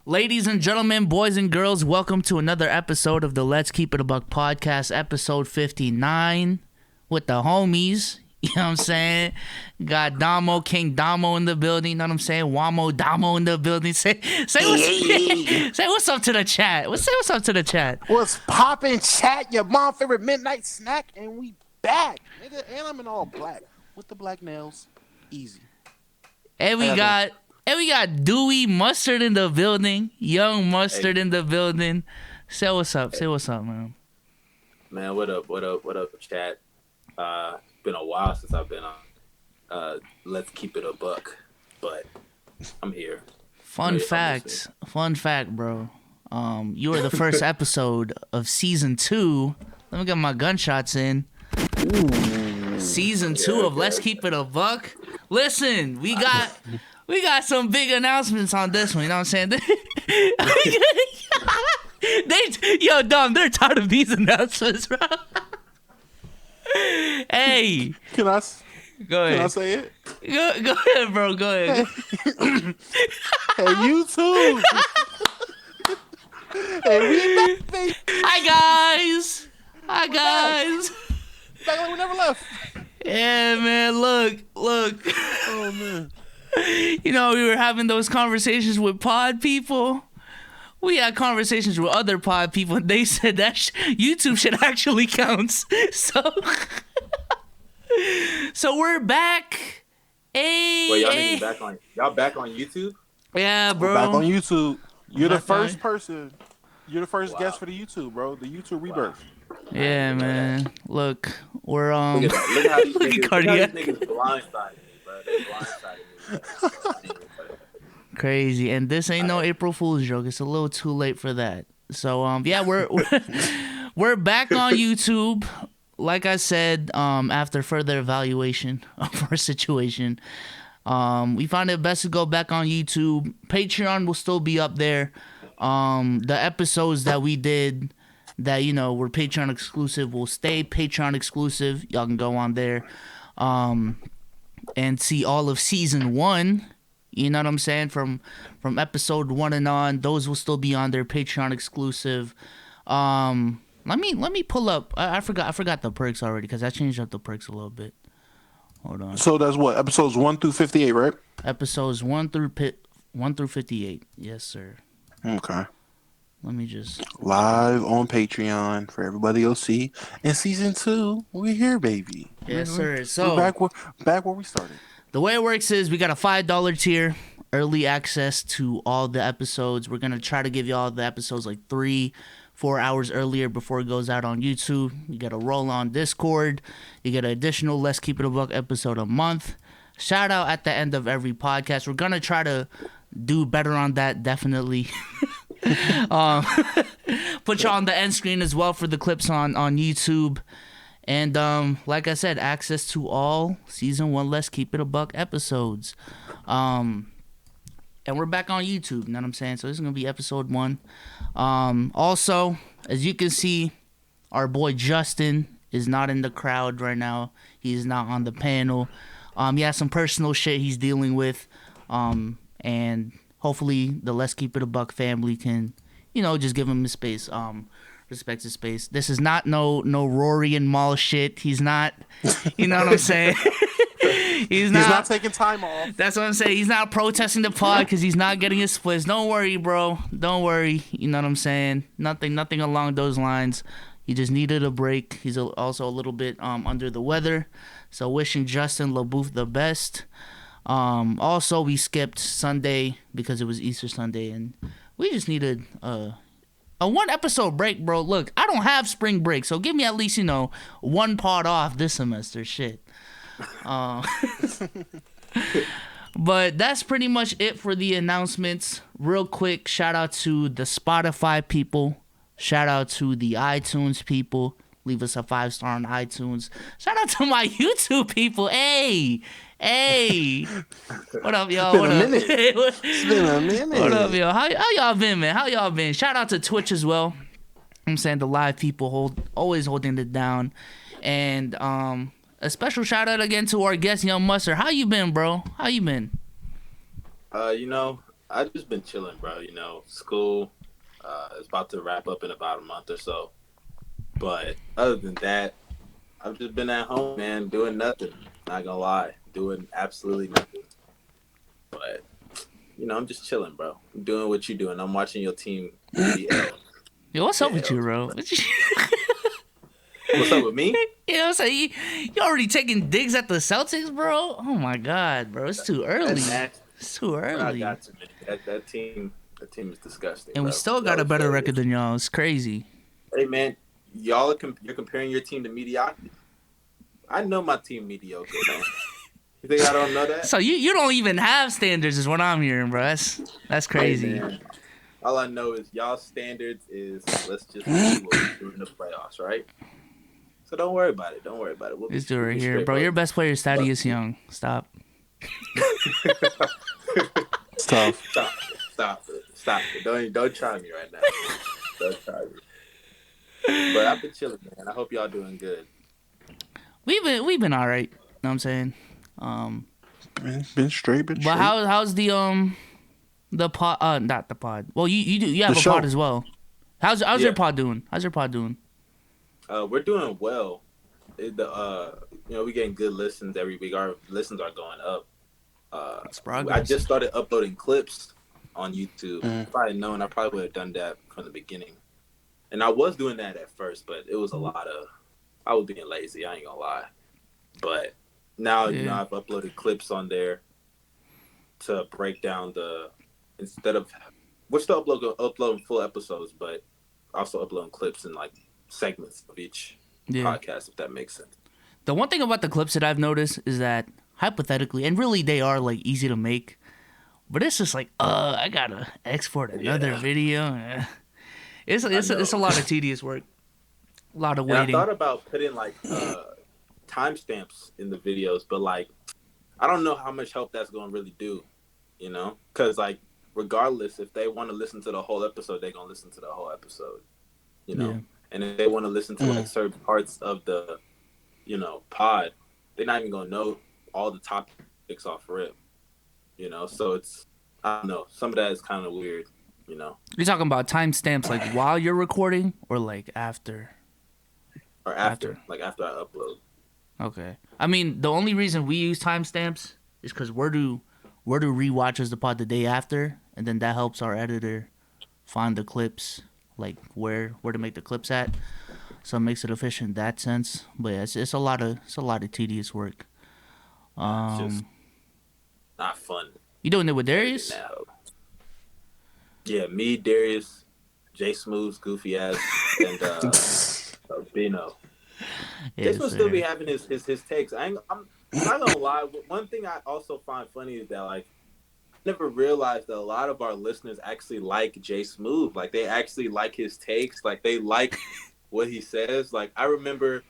Ladies and gentlemen, boys and girls, welcome to another episode of the Let's Keep It a Buck podcast, episode 59, with the homies. You know what I'm saying? Got Damo, King Damo in the building. You know what I'm saying? Wamo Damo in the building. Say what's up to the chat. Say what's up to the chat. What's poppin', chat? Your mom favorite midnight snack, and we back, nigga. And I'm in all black with the black nails. Easy. And we got Dewey Mustard in the building. Young Mustard in the building. Say what's up. Say what's up, man. Man, what up, chat? Been a while since I've been on Let's Keep It a Buck, but I'm here. Fun fact, bro. You were the first episode of season 2. Let me get my gunshots in. Ooh. Season 2 of Let's Keep It a Buck. Listen, we got some big announcements on this one. You know what I'm saying? Dom, they're tired of these announcements, bro. Hey, go ahead. Can I say it? Go ahead, bro. Go ahead. Hey, YouTube. Hey, we back, baby. Hi, guys. Back like we never left. Yeah, man. Look. Oh man. You know, we were having those conversations with pod people. We had conversations with other pod people, and they said that YouTube shit actually counts. So we're back. Hey, Wait, y'all back on YouTube? Yeah, bro. We're back on YouTube. You're the first person. You're the first guest for the YouTube, bro. The YouTube rebirth. Yeah, man. Look, we're Look at how these cardiac. niggas blindsided me, bro. They blindsided me. Crazy, and this ain't no April Fool's joke. It's a little too late for that. So yeah, we're back on YouTube. Like I said, after further evaluation of our situation, we found it best to go back on YouTube. Patreon will still be up there. The episodes that we did that, you know, were Patreon exclusive will stay Patreon exclusive. Y'all can go on there and see all of season 1. You know what I'm saying? From episode 1 and on, those will still be on their Patreon exclusive. Let me pull up. I forgot the perks already because I changed up the perks a little bit. Hold on. So that's what, episodes 1 through 58, right? Episodes 1 through 58. Yes, sir. Okay. Let me just live on Patreon for everybody to see. And season 2, we're here, baby. Yes, sir. So we're back where we started. The way it works is we got a $5 tier, early access to all the episodes. We're going to try to give you all the episodes like 3-4 hours earlier before it goes out on YouTube. You got a roll on Discord. You get an additional Let's Keep It a Buck episode a month. Shout out at the end of every podcast. We're going to try to do better on that, definitely. Put you on the end screen as well for the clips on YouTube. And like I said, access to all season 1 Let's Keep It a Buck episodes. And we're back on YouTube, you know what I'm saying? So this is going to be episode 1. Also, as you can see, our boy Justin is not in the crowd right now. He's not on the panel. He has some personal shit he's dealing with. And hopefully the Let's Keep It a Buck family can, you know, just give him his space. Respect his space. This is not no Rory and Maul shit. He's not, you know what I'm saying? He's not taking time off. That's what I'm saying. He's not protesting the pod because he's not getting his splits. Don't worry, bro. Don't worry. You know what I'm saying? Nothing along those lines. He just needed a break. He's also a little bit under the weather. So wishing Justin LaBouffe the best. Also, we skipped Sunday because it was Easter Sunday, and we just needed a 1 episode break, bro. Look, I don't have spring break, so give me at least, you know, 1 pod off this semester. Shit. But that's pretty much it for the announcements. Real quick, shout out to the Spotify people. Shout out to the iTunes people. Leave us a 5-star on iTunes. Shout out to my YouTube people. Hey. What up, y'all? It's been a minute. What up, y'all? How y'all been, man? How y'all been? Shout out to Twitch as well. I'm saying the live people always holding it down. And a special shout out again to our guest, Young Mustard. How you been, bro? How you been? You know, I've just been chilling, bro. School is about to wrap up in about a month or so. But other than that, I've just been at home, man, doing nothing. Not gonna lie, doing absolutely nothing. But I'm just chilling, bro. I'm doing what you're doing. I'm watching your team. Yo, what's up with you, bro? What's up with me? I'm saying? You already taking digs at the Celtics, bro? Oh my god, bro. It's too early. It's too early. I got to, man. That team is disgusting. And bro. we still got a better record than y'all. It's crazy. Hey, man, you're comparing your team to mediocrity. I know my team mediocre, man. You think I don't know that? So you don't even have standards, is what I'm hearing, bro. That's crazy. Hey, man. All I know is y'all standards is let's just see what we do in the playoffs, right? So don't worry about it. We'll Let's do it right here, bro. Your best player is Thaddeus Young. Stop. Stop it. Don't try me right now. Don't try me. But I've been chilling, man. I hope y'all doing good. We've been all right. Know what I'm saying? Been straight. But how's the pod? Not the pod. Well, you have a show. pod as well. How's your pod doing? We're doing well. We getting good listens every week. Our listens are going up. It's progress. I just started uploading clips on YouTube. If I had known, I probably would have done that from the beginning. And I was doing that at first, but it was a lot of. I was being lazy. I ain't gonna lie. But now, I've uploaded clips on there to break down we're still uploading full episodes, but also uploading clips and like segments of each podcast, if that makes sense. The one thing about the clips that I've noticed is that hypothetically, and really they are like easy to make, but it's just like, I gotta export another video. It's a lot of tedious work, a lot of waiting. And I thought about putting like timestamps in the videos, but like I don't know how much help that's gonna really do, because like regardless, if they want to listen to the whole episode, they're gonna listen to the whole episode, And if they want to listen to like certain parts of the, pod, they're not even gonna know all the topics off rip, So it's, I don't know, some of that is kind of weird, You're talking about timestamps like while you're recording or like after? Or after, like after I upload. Okay. I mean, the only reason we use timestamps is because Wordu rewatches the pod the day after, and then that helps our editor find the clips, like where to make the clips at. So it makes it efficient in that sense. But yeah, it's a lot of tedious work. It's just not fun. You doing it with Darius? Yeah, me, Darius, Jay Smooth's goofy ass, and Bino. Jay Smooth still be having his takes. I'm not gonna lie. One thing I also find funny is that like I never realized that a lot of our listeners actually like Jay Smooth. Like they actually like his takes. Like they like what he says. Like I remember,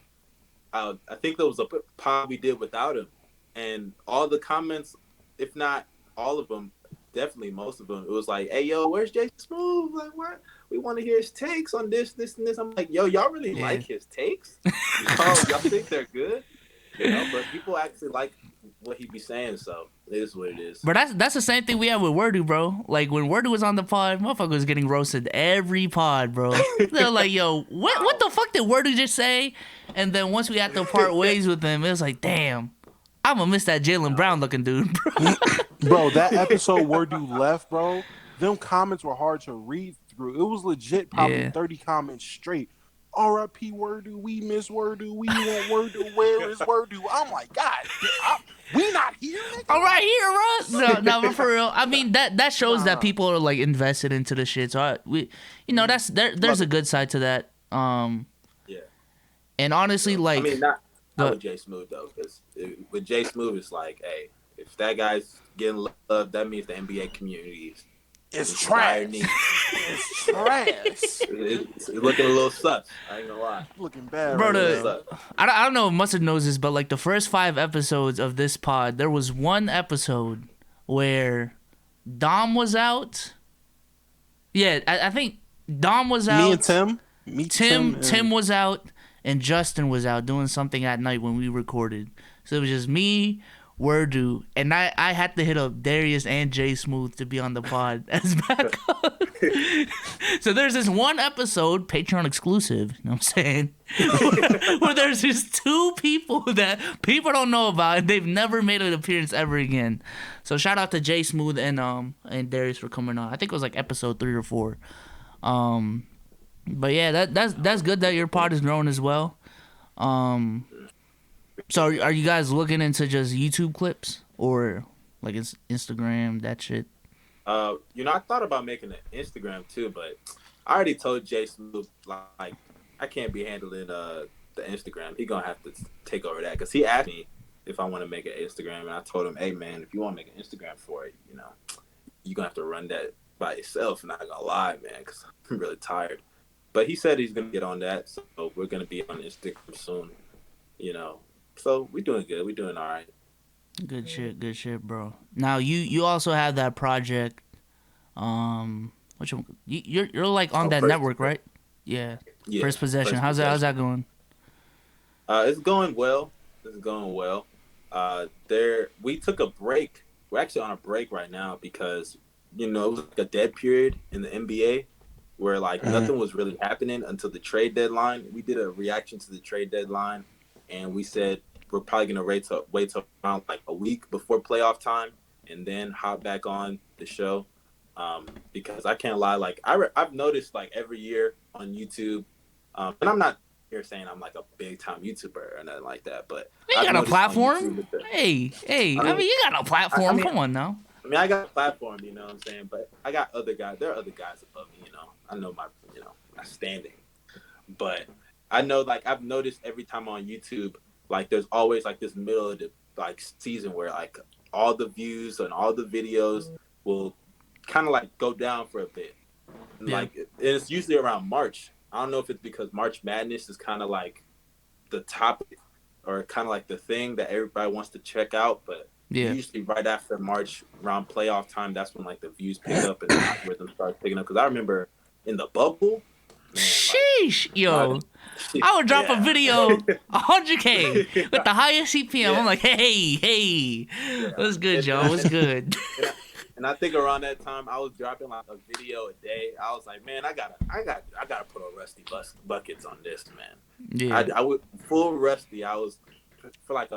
I think there was a pod we did without him, and all the comments, if not all of them, definitely most of them, it was like, "Hey, yo, where's Jay Smooth? Like, what? We want to hear his takes on this, and this." I'm like, "Yo, y'all really like his takes? Y'all think they're good? But people actually like what he be saying, so it is what it is." But that's the same thing we have with Wordu, bro. Like when Wordu was on the pod, motherfucker was getting roasted every pod, bro. They're like, "Yo, what the fuck did Wordu just say?" And then once we had to part ways with him, it was like, "Damn, I'm gonna miss that Jaylen Brown looking dude, bro." Bro, that episode Wordu left, bro. Them comments were hard to read through. It was legit, probably 30 comments straight. R.I.P. Wordu, we miss Wordu, we want Wordu, where is Wordu? I'm like, God, we not here, nigga? All right, here, Russ. No, but for real, I mean that shows that people are like invested into the shit. So there's a good side to that. Yeah. And honestly, like, I mean, not with Jay Smooth though, because with Jay Smooth, it's like, hey, if that guy's getting love, that means the NBA community is trash. It's trash. It's looking a little sus. I ain't gonna lie. Looking bad, bro. I don't know if Mustard knows this, but like the first 5 episodes of this pod, there was one episode where Dom was out. Yeah, I think Dom was out. Me and Tim. Tim was out, and Justin was out doing something at night when we recorded. So it was just me, Wordu, and I had to hit up Darius and Jay Smooth to be on the pod as backup. So there's this one episode, Patreon exclusive, you know what I'm saying, where there's just two people that people don't know about, and they've never made an appearance ever again. So shout out to Jay Smooth and Darius for coming on. I think it was like episode 3 or 4. But yeah, that's good that your pod is growing as well. So are you guys looking into just YouTube clips or like it's Instagram, that shit? I thought about making an Instagram too, but I already told Jay Smooth like I can't be handling the Instagram. He gonna have to take over that because he asked me if I want to make an Instagram, and I told him, hey man, if you want to make an Instagram for it, you're gonna have to run that by yourself. Not gonna lie, man, because I'm really tired. But he said he's gonna get on that, so we're gonna be on Instagram soon. So we're doing good. We're doing all right. Good shit, bro. Now you also have that project. Which one? You're like on that network, right? Yeah. First Possession. How's that going? It's going well. We took a break. We're actually on a break right now because it was like a dead period in the NBA where like nothing was really happening until the trade deadline. We did a reaction to the trade deadline, and we said we're probably gonna wait till around like a week before playoff time, and then hop back on the show. Because I can't lie, like I've noticed like every year on YouTube, and I'm not here saying I'm like a big time YouTuber or nothing like that, but you got a platform. Hey, I mean, you got a platform. Come on now. I mean, I got a platform, you know what I'm saying, but I got other guys. There are other guys above me, I know my standing, but I know like I've noticed every time on YouTube, like there's always like this middle of the like season where like all the views and all the videos will kind of like go down for a bit. Yeah. Like it's usually around March. I don't know if it's because March Madness is kind of like the topic or kind of like the thing that everybody wants to check out, but usually right after March, around playoff time, that's when like the views pick up and the algorithm starts picking up. Because I remember in the bubble, man, sheesh, like, yo, I would drop a video 100K with the highest CPM. Yeah. I'm like, hey, what's good, Joe? What's good? And I think around that time, I was dropping like a video a day. I was like, man, I gotta put a Rusty buckets on this, man. Yeah. I would full Rusty. I was for like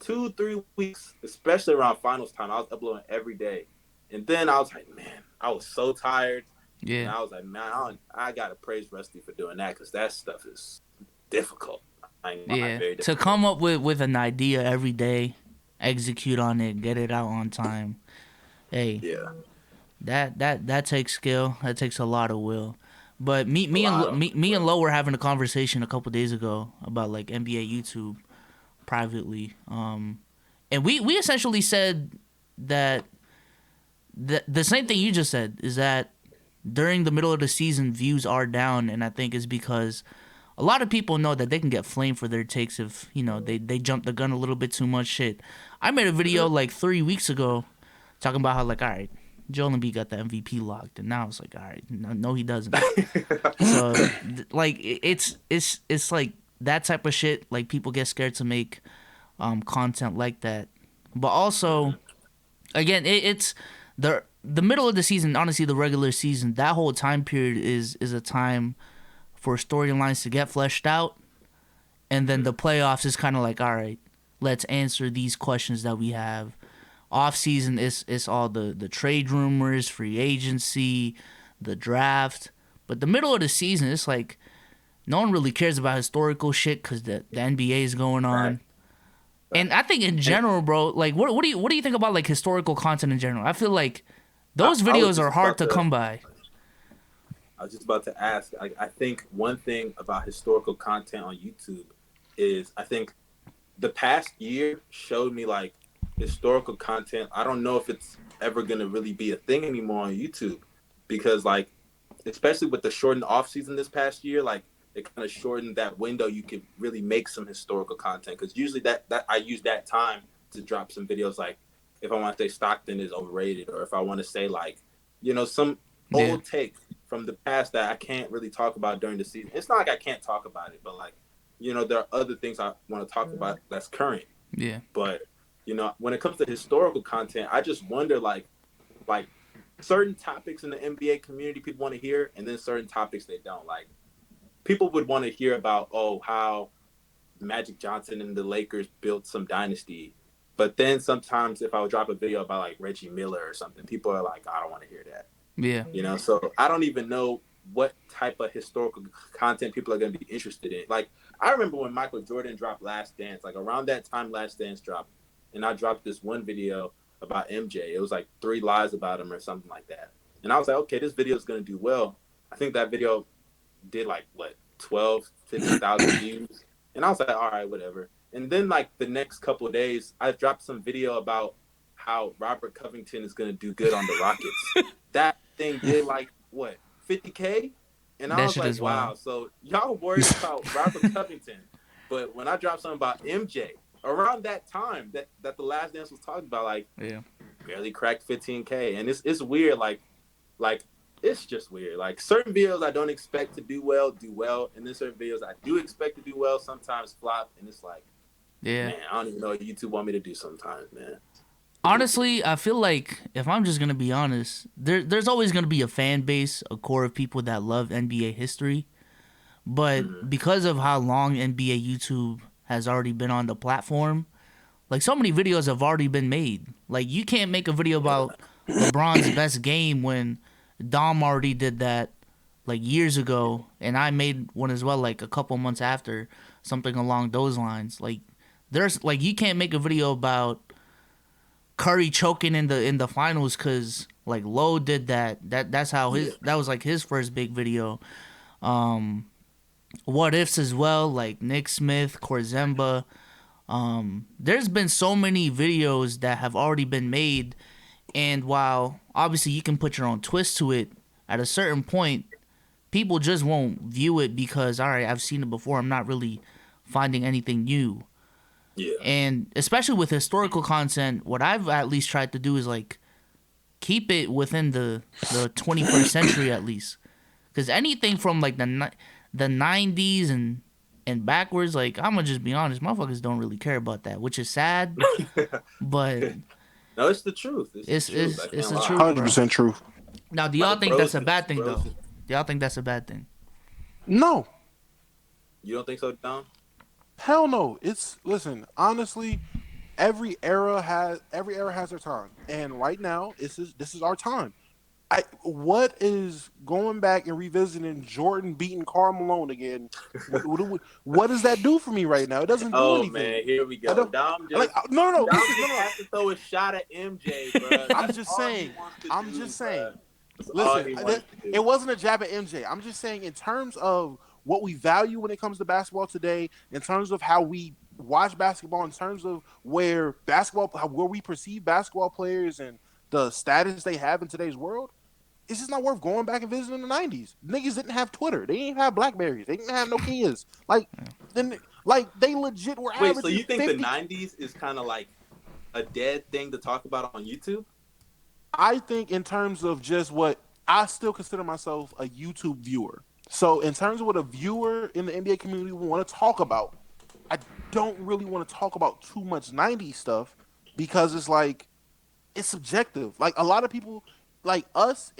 2-3 weeks, especially around finals time. I was uploading every day, and then I was like, man, I was so tired. Yeah. And I was like, man, I gotta praise Rusty for doing that because that stuff is difficult. Very difficult. To come up with an idea every day, execute on it, get it out on time. Hey, that takes skill. That takes a lot of will. But me and Lo were having a conversation a couple days ago about like NBA YouTube privately. And we essentially said that the same thing you just said is that during the middle of the season views are down, and I think it's because a lot of people know that they can get flamed for their takes if they jump the gun a little bit too much. Shit, I made a video like 3 weeks ago talking about how, like, all right, Joel Embiid got the MVP locked, and now it's like, all right, no, he doesn't. So, like, it's like that type of shit. Like, people get scared to make content like that. But also, again, it's the middle of the season. Honestly, the regular season, that whole time period is a time for storylines to get fleshed out, and then the playoffs is kind of like, all right, let's answer these questions that we have. Off season is all the trade rumors, free agency, the draft. But the middle of the season, it's like no one really cares about historical shit because the NBA is going on. Right. And I think in general, bro, like what do you think about like historical content in general? I feel like those videos are hard to come by. I was just about to ask. I think one thing about historical content on YouTube is I think the past year showed me like historical content. I don't know if it's ever going to really be a thing anymore on YouTube because like, especially with the shortened off season this past year, like it kind of shortened that window you could really make some historical content. Cause usually that I use that time to drop some videos. Like if I want to say Stockton is overrated, or if I want to say like, some old take from the past that I can't really talk about during the season. It's not like I can't talk about it, but like, there are other things I want to talk about that's current. Yeah. But You know, when it comes to historical content, I just wonder like certain topics in the NBA community people want to hear, and then certain topics they don't. Like people would want to hear about how Magic Johnson and the Lakers built some dynasty. But then sometimes if I would drop a video about like Reggie Miller or something, people are like, I don't want to hear that. Yeah. You know, so I don't even know what type of historical content people are going to be interested in. Like, I remember when Michael Jordan dropped Last Dance, like around that time Last Dance dropped, and I dropped this one video about MJ. It was like 3 lies about him or something like that. And I was like, okay, this video is going to do well. I think that video did like, 15,000 views. And I was like, all right, whatever. And then like the next couple of days, I dropped some video about how Robert Covington is going to do good on the Rockets. That thing did like, 50K? And I was like, wow. So y'all worried about Robert Covington. But when I dropped something about MJ, around that time that the Last Dance was talking about, like, barely cracked 15K. And it's weird, like it's just weird. Like certain videos I don't expect to do well, and then certain videos I do expect to do well sometimes flop, and it's like, man, I don't even know what YouTube want me to do sometimes, man. Honestly, I feel like if I'm just gonna be honest, there's always gonna be a fan base, a core of people that love NBA history, but because of how long NBA YouTube has already been on the platform, like so many videos have already been made. Like you can't make a video about LeBron's best game when Dom already did that like years ago, and I made one as well like a couple months after, something along those lines. Like there's like you can't make a video about Curry choking in the finals because like Lowe did that. That's how that was like his first big video. What ifs as well, like Nick Smith, Korzemba. There's been so many videos that have already been made. And while obviously you can put your own twist to it, at a certain point, people just won't view it because, all right, I've seen it before. I'm not really finding anything new. Yeah. And especially with historical content, what I've at least tried to do is like keep it within the 21st century at least. Because anything from like the 90s and backwards, like I'm gonna just be honest, motherfuckers don't really care about that, which is sad. But no, it's the truth. It's the truth. 100% true. Now, do y'all think that's a bad thing though? Do y'all think that's a bad thing? No. You don't think so, Dom? Hell no. Listen, honestly, every era has their time, and right now this is our time. What is going back and revisiting Jordan beating Karl Malone again? What does that do for me right now? It doesn't do anything. Oh man, here we go. Dom just has to throw a shot at MJ, bro. I'm just saying. Listen, it wasn't a jab at MJ. I'm just saying in terms of what we value when it comes to basketball today, in terms of how we watch basketball, in terms of where we perceive basketball players and the status they have in today's world, it's just not worth going back and visiting the 90s. Niggas didn't have Twitter. They didn't have Blackberries. They didn't have Nokias. They legit were averaging. Wait, so you think 50... the 90s is kind of like a dead thing to talk about on YouTube? I think in terms of just what I still consider myself a YouTube viewer. So in terms of what a viewer in the NBA community will want to talk about, I don't really want to talk about too much 90s stuff because it's like it's subjective. Like a lot of people, like us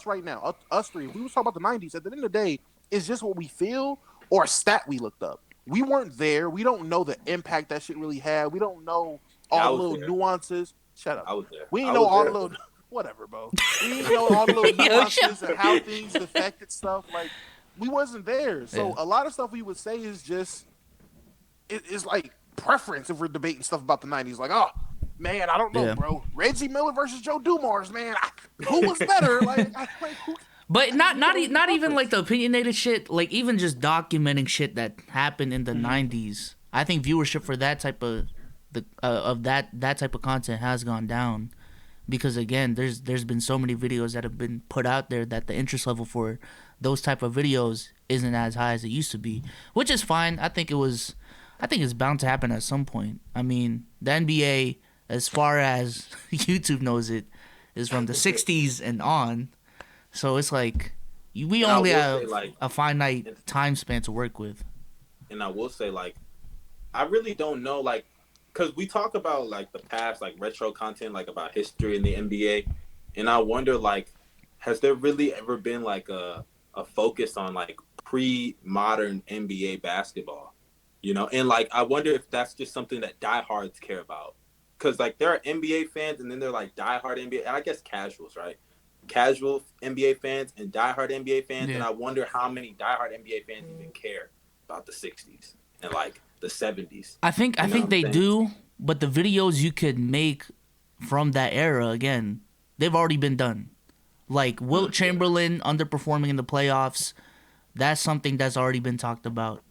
right now, us three, if we were talking about the 90s, at the end of the day, it's just what we feel or a stat we looked up. We weren't there. We don't know the impact that shit really had. We don't know all the little nuances. Shut up. I was there. We didn't know all the little whatever, bro. We didn't know all the little nuances and how things affected stuff. Like we wasn't there. So a lot of stuff we would say is just it's like preference if we're debating stuff about the 90s. Like, oh man, I don't know, bro. Reggie Miller versus Joe Dumars, man. Who was better? Who? But not even like the opinionated shit. Like even just documenting shit that happened in the 90s. I think viewership for that type of that type of content has gone down because again, there's been so many videos that have been put out there that the interest level for those type of videos isn't as high as it used to be, which is fine. I think it's bound to happen at some point. I mean, the NBA, as far as YouTube knows it, is from the 60s and on. So it's like we only have a finite time span to work with. And I will say, like, I really don't know, like, because we talk about like the past, like retro content, like about history in the NBA, and I wonder like, has there really ever been like a focus on like pre-modern NBA basketball? You know, and like I wonder if that's just something that diehards care about, because like there are NBA fans, and then they're like diehard NBA, and I guess casuals, right? Casual NBA fans and diehard NBA fans, and I wonder how many diehard NBA fans even care about the '60s and like the '70s. I think they do, but the videos you could make from that era, again, they've already been done. Like Wilt Chamberlain underperforming in the playoffs, that's something that's already been talked about.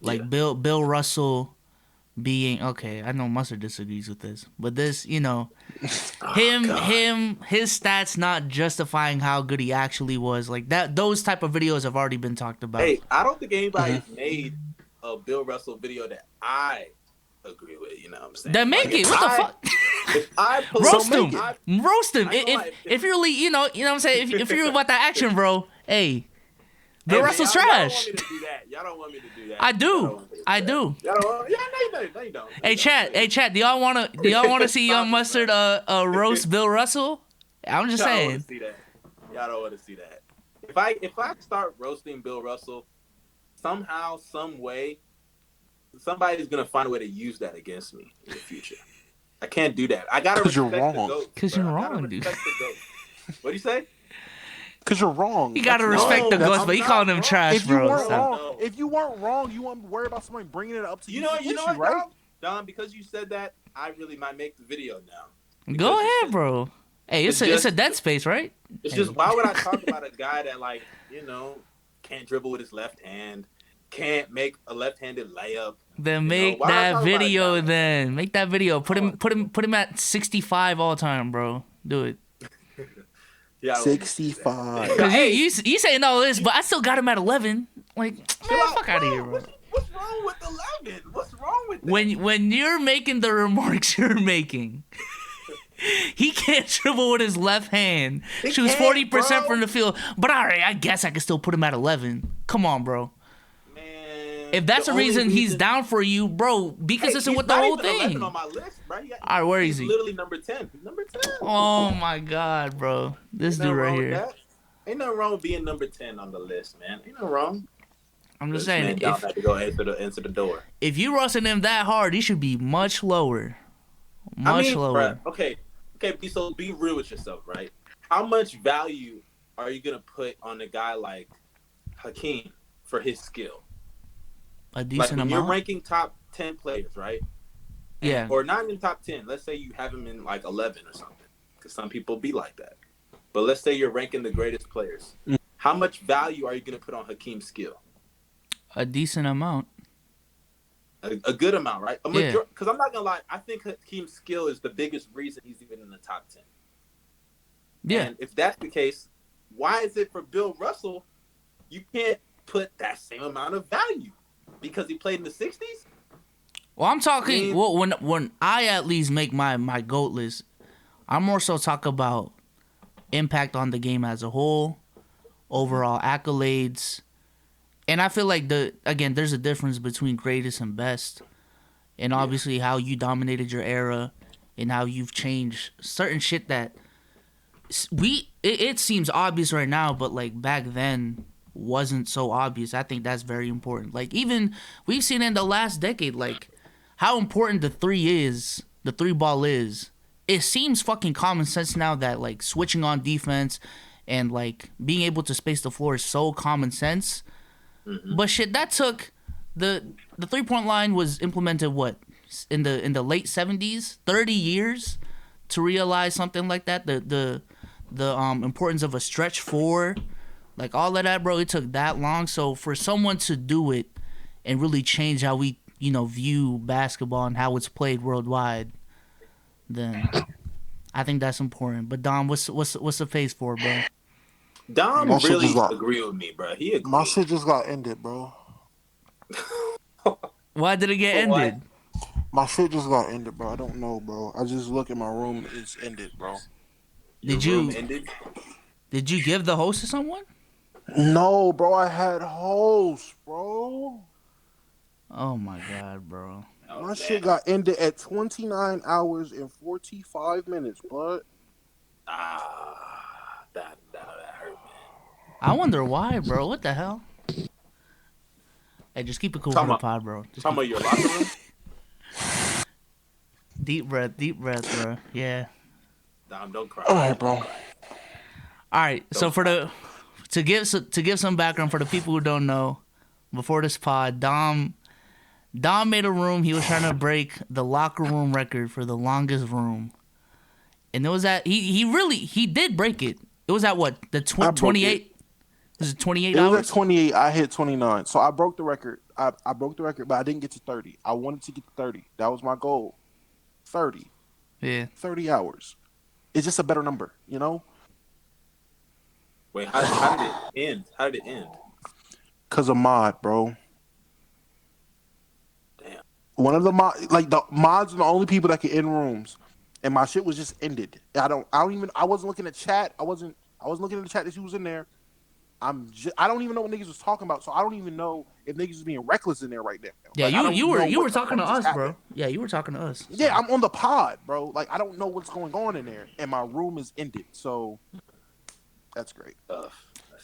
Like Bill Russell being okay. I know Mustard disagrees with this, but this, you know, his stats not justifying how good he actually was. Like that, those type of videos have already been talked about. Hey, I don't think anybody's made a Bill Russell video that I agree with. You know what I'm saying? Then make it. What the fuck? If I roast him. Roast him. If you're really, you know what I'm saying. If you're about that action, bro. Hey, Bill Russell's trash. Y'all don't want me to do that. I do. Y'all don't. Yeah, no, you don't. Hey, chat. Do y'all wanna see Young Mustard roast Bill Russell? I'm just saying. Y'all don't want to see that. If I start roasting Bill Russell, somehow, some way, somebody's gonna find a way to use that against me in the future. I can't do that. I gotta respect the GOAT. Because you're wrong, dude. What do you say? Because you're wrong. You gotta respect the ghost, but he calling him trash, bro. If you weren't wrong, you wouldn't worry about somebody bringing it up to you. You know what, right? Don, because you said that, I really might make the video now. Go ahead, bro. Hey, it's a dead space, right? It's just, why would I talk about a guy that, like, you know, can't dribble with his left hand, can't make a left-handed layup? Then make that video. Then make that video. Put him at 65 all time, bro. Do it. Yeah, 65. Because you saying all this, but I still got him at 11. Like, man, fuck out of here, bro. What's wrong with 11? What's wrong with that? When you're making the remarks you're making, he can't dribble with his left hand. Shoots 40% from the field. But all right, I guess I can still put him at 11. Come on, bro. If that's the reason he's down for you, bro, be consistent with the whole thing. On my list, bro. All right, where is he? Literally number 10. Number 10. Oh my God, bro, this dude right here. Ain't nothing wrong with being number 10 on the list, man. Ain't nothing wrong. I'm just saying, if have to go answer the door. If you roasting him that hard, he should be much lower. Much lower. Bruh, okay. So be real with yourself, right? How much value are you gonna put on a guy like Hakeem for his skill? A decent amount. You're ranking top 10 players, right? Yeah. Or not in top 10. Let's say you have him in like 11 or something, because some people be like that. But let's say you're ranking the greatest players. How much value are you going to put on Hakeem's skill? A decent amount. A good amount, right? Because I'm not going to lie, I think Hakeem's skill is the biggest reason he's even in the top 10. Yeah. And if that's the case, why is it for Bill Russell you can't put that same amount of value? Because he played in the 60s? Well, I'm talking. Well, when I at least make my GOAT list, I'm more so talk about impact on the game as a whole, overall accolades, and I feel like there's a difference between greatest and best, and obviously how you dominated your era, and how you've changed certain shit that it seems obvious right now, but like back then wasn't so obvious. I think that's very important. Like even we've seen in the last decade, like how important the three ball is. It seems fucking common sense now that like switching on defense and like being able to space the floor is so common sense. Mm-hmm. But shit, that took the 3-point line was implemented in the late 70s, 30 years to realize something like that. The importance of a stretch four. Like, all of that, bro, it took that long. So, for someone to do it and really change how we, view basketball and how it's played worldwide, then I think that's important. But, Dom, what's the face for, bro? Dom really agree with me, bro. He agreed. My shit just got ended, bro. Why did it get ended? My shit just got ended, bro. I don't know, bro. I just look in my room, it's ended, bro. Did you give the host to someone? No, bro, I had hosts, bro. Oh my God, bro. My shit got ended at 29 hours and 45 minutes, bud. That hurt, man. I wonder why, bro. What the hell? Hey, just keep it cool for the pod, bro. Talking about your locker room? Deep breath, bro. Yeah. Dom, don't cry. All right, bro. All right. So to give some background for the people who don't know, before this pod, Dom made a room. He was trying to break the locker room record for the longest room, and it was at he did break it. It was at what, the 28? Was it 28 hours? It was at 28. I hit 29, so I broke the record. I broke the record, but I didn't get to 30. I wanted to get to 30. That was my goal. 30. Yeah. 30 hours. It's just a better number, you know? Wait, how did it end? How did it end? Because of mod, bro. Damn. One of the the mods are the only people that can end rooms. And my shit was just ended. I wasn't looking at chat. I wasn't looking at the chat that she was in there. I don't even know what niggas was talking about, so I don't even know if niggas was being reckless in there right now. Yeah, like, you were talking to us, bro. Yeah, you were talking to us. So. Yeah, I'm on the pod, bro. Like, I don't know what's going on in there, and my room is ended, so that's great.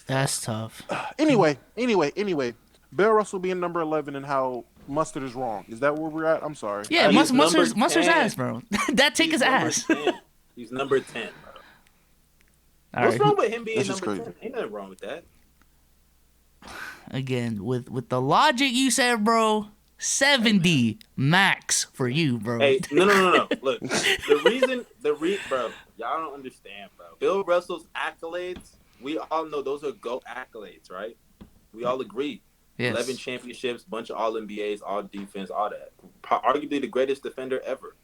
That's tough. Anyway, Bill Russell being number 11 and how Mustard is wrong. Is that where we're at? I'm sorry. Yeah, Mustard's ass, bro. That take his ass. 10. He's number 10, bro. What's wrong with him being number 10? Ain't nothing wrong with that. Again, with the logic you said, bro, 70 max for you, bro. Hey, no. Look, bro, y'all don't understand, bro. Bill Russell's accolades, we all know those are GOAT accolades, right? We all agree. Yes. 11 championships, bunch of all-NBAs, all defense, all that. Arguably the greatest defender ever.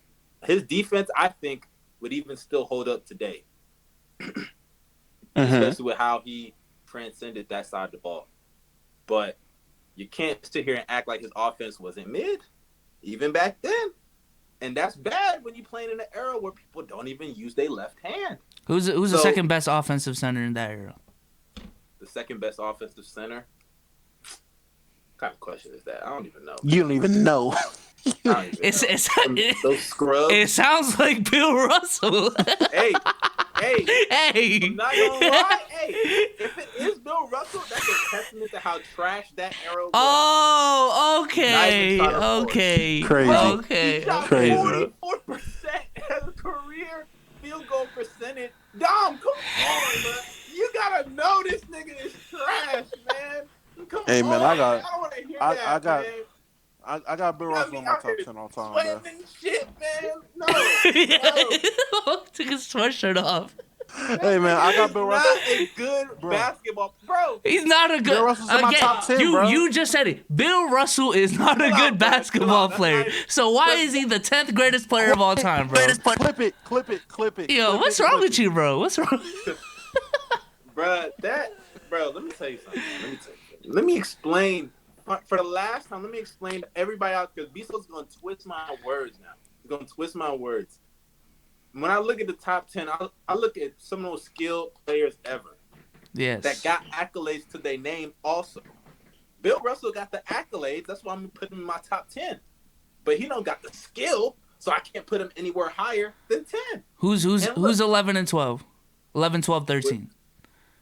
His defense, I think, would even still hold up today. Especially with how he transcended that side of the ball. But you can't sit here and act like his offense wasn't mid, even back then. And that's bad when you're playing in an era where people don't even use their left hand. Who's the second best offensive center in that era? The second best offensive center? What kind of question is that? I don't even know. You don't even know. Those scrubs. It sounds like Bill Russell. Hey. I'm not gonna lie. Hey, if it is Bill Russell, that's a testament to how trash that era was. Oh, okay. Crazy. Okay. He shot 44% as a career field goal percentage. Dom, come on, man. You gotta know this nigga is trash, man. Come on. Man, I don't want to hear that, man. I got Bill Russell on my top 10 all time, man. Shit, man. No. Took his sweatshirt off. Hey, man, I got Bill Russell. Not a good basketball, bro. He's not a good. Bill Russell's in my top 10, bro. You just said it. Bill Russell is not a good basketball player. So why is he the 10th greatest player of all time, bro? Clip it. Yo, what's wrong with you, bro? What's wrong? Bro, let me tell you something. Let me explain. For the last time, let me explain to everybody out, because Bezos is going to twist my words now. He's going to twist my words. When I look at the top 10, I look at some of those skilled players ever. Yes. That got accolades to their name also. Bill Russell got the accolades. That's why I'm putting him in my top 10. But he don't got the skill, so I can't put him anywhere higher than 10. Who's 11 and 12? 11, 12, 13.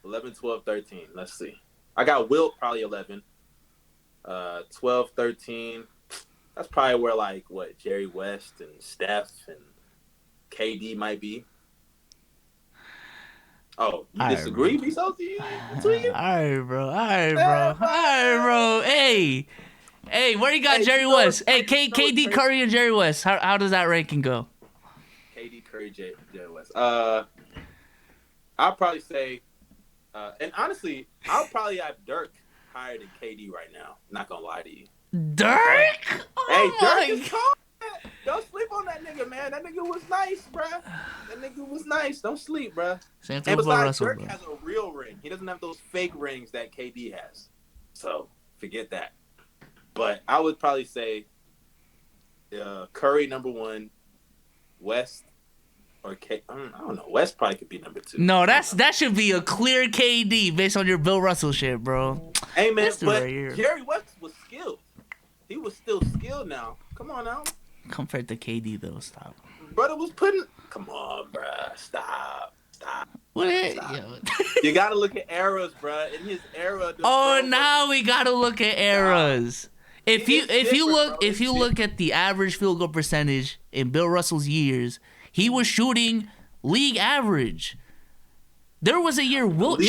11, 12, 13. Let's see. I got Wilt probably 11. 12, 13. That's probably where Jerry West and Steph and KD might be. Oh, you disagree, Bezos? All right, bro. Hey, where you got Jerry West? Hey, KD, Curry, and Jerry West. How does that ranking go? KD, Curry, Jerry West. I'll probably say, and honestly, I'll probably have Dirk higher than KD right now. Not gonna lie to you. Dirk? Dirk is cold. Don't sleep on that nigga, man. That nigga was nice, bruh. That nigga was nice. Don't sleep, bruh. Same thing with Russell, Dirk has a real ring. He doesn't have those fake rings that KD has. So forget that. But I would probably say Curry number 1, West or I don't know. West probably could be number 2. No, that should be a clear KD based on your Bill Russell shit, bro. Hey man, but Jerry West was skilled. he was still skilled now. Come on now. Compared to KD though, stop. Brother was putting. Come on, bruh. Stop. What? You gotta look at eras, bruh. In his era. Now we gotta look at eras. If you look at the average field goal percentage in Bill Russell's years, he was shooting league average. There was a year Wilt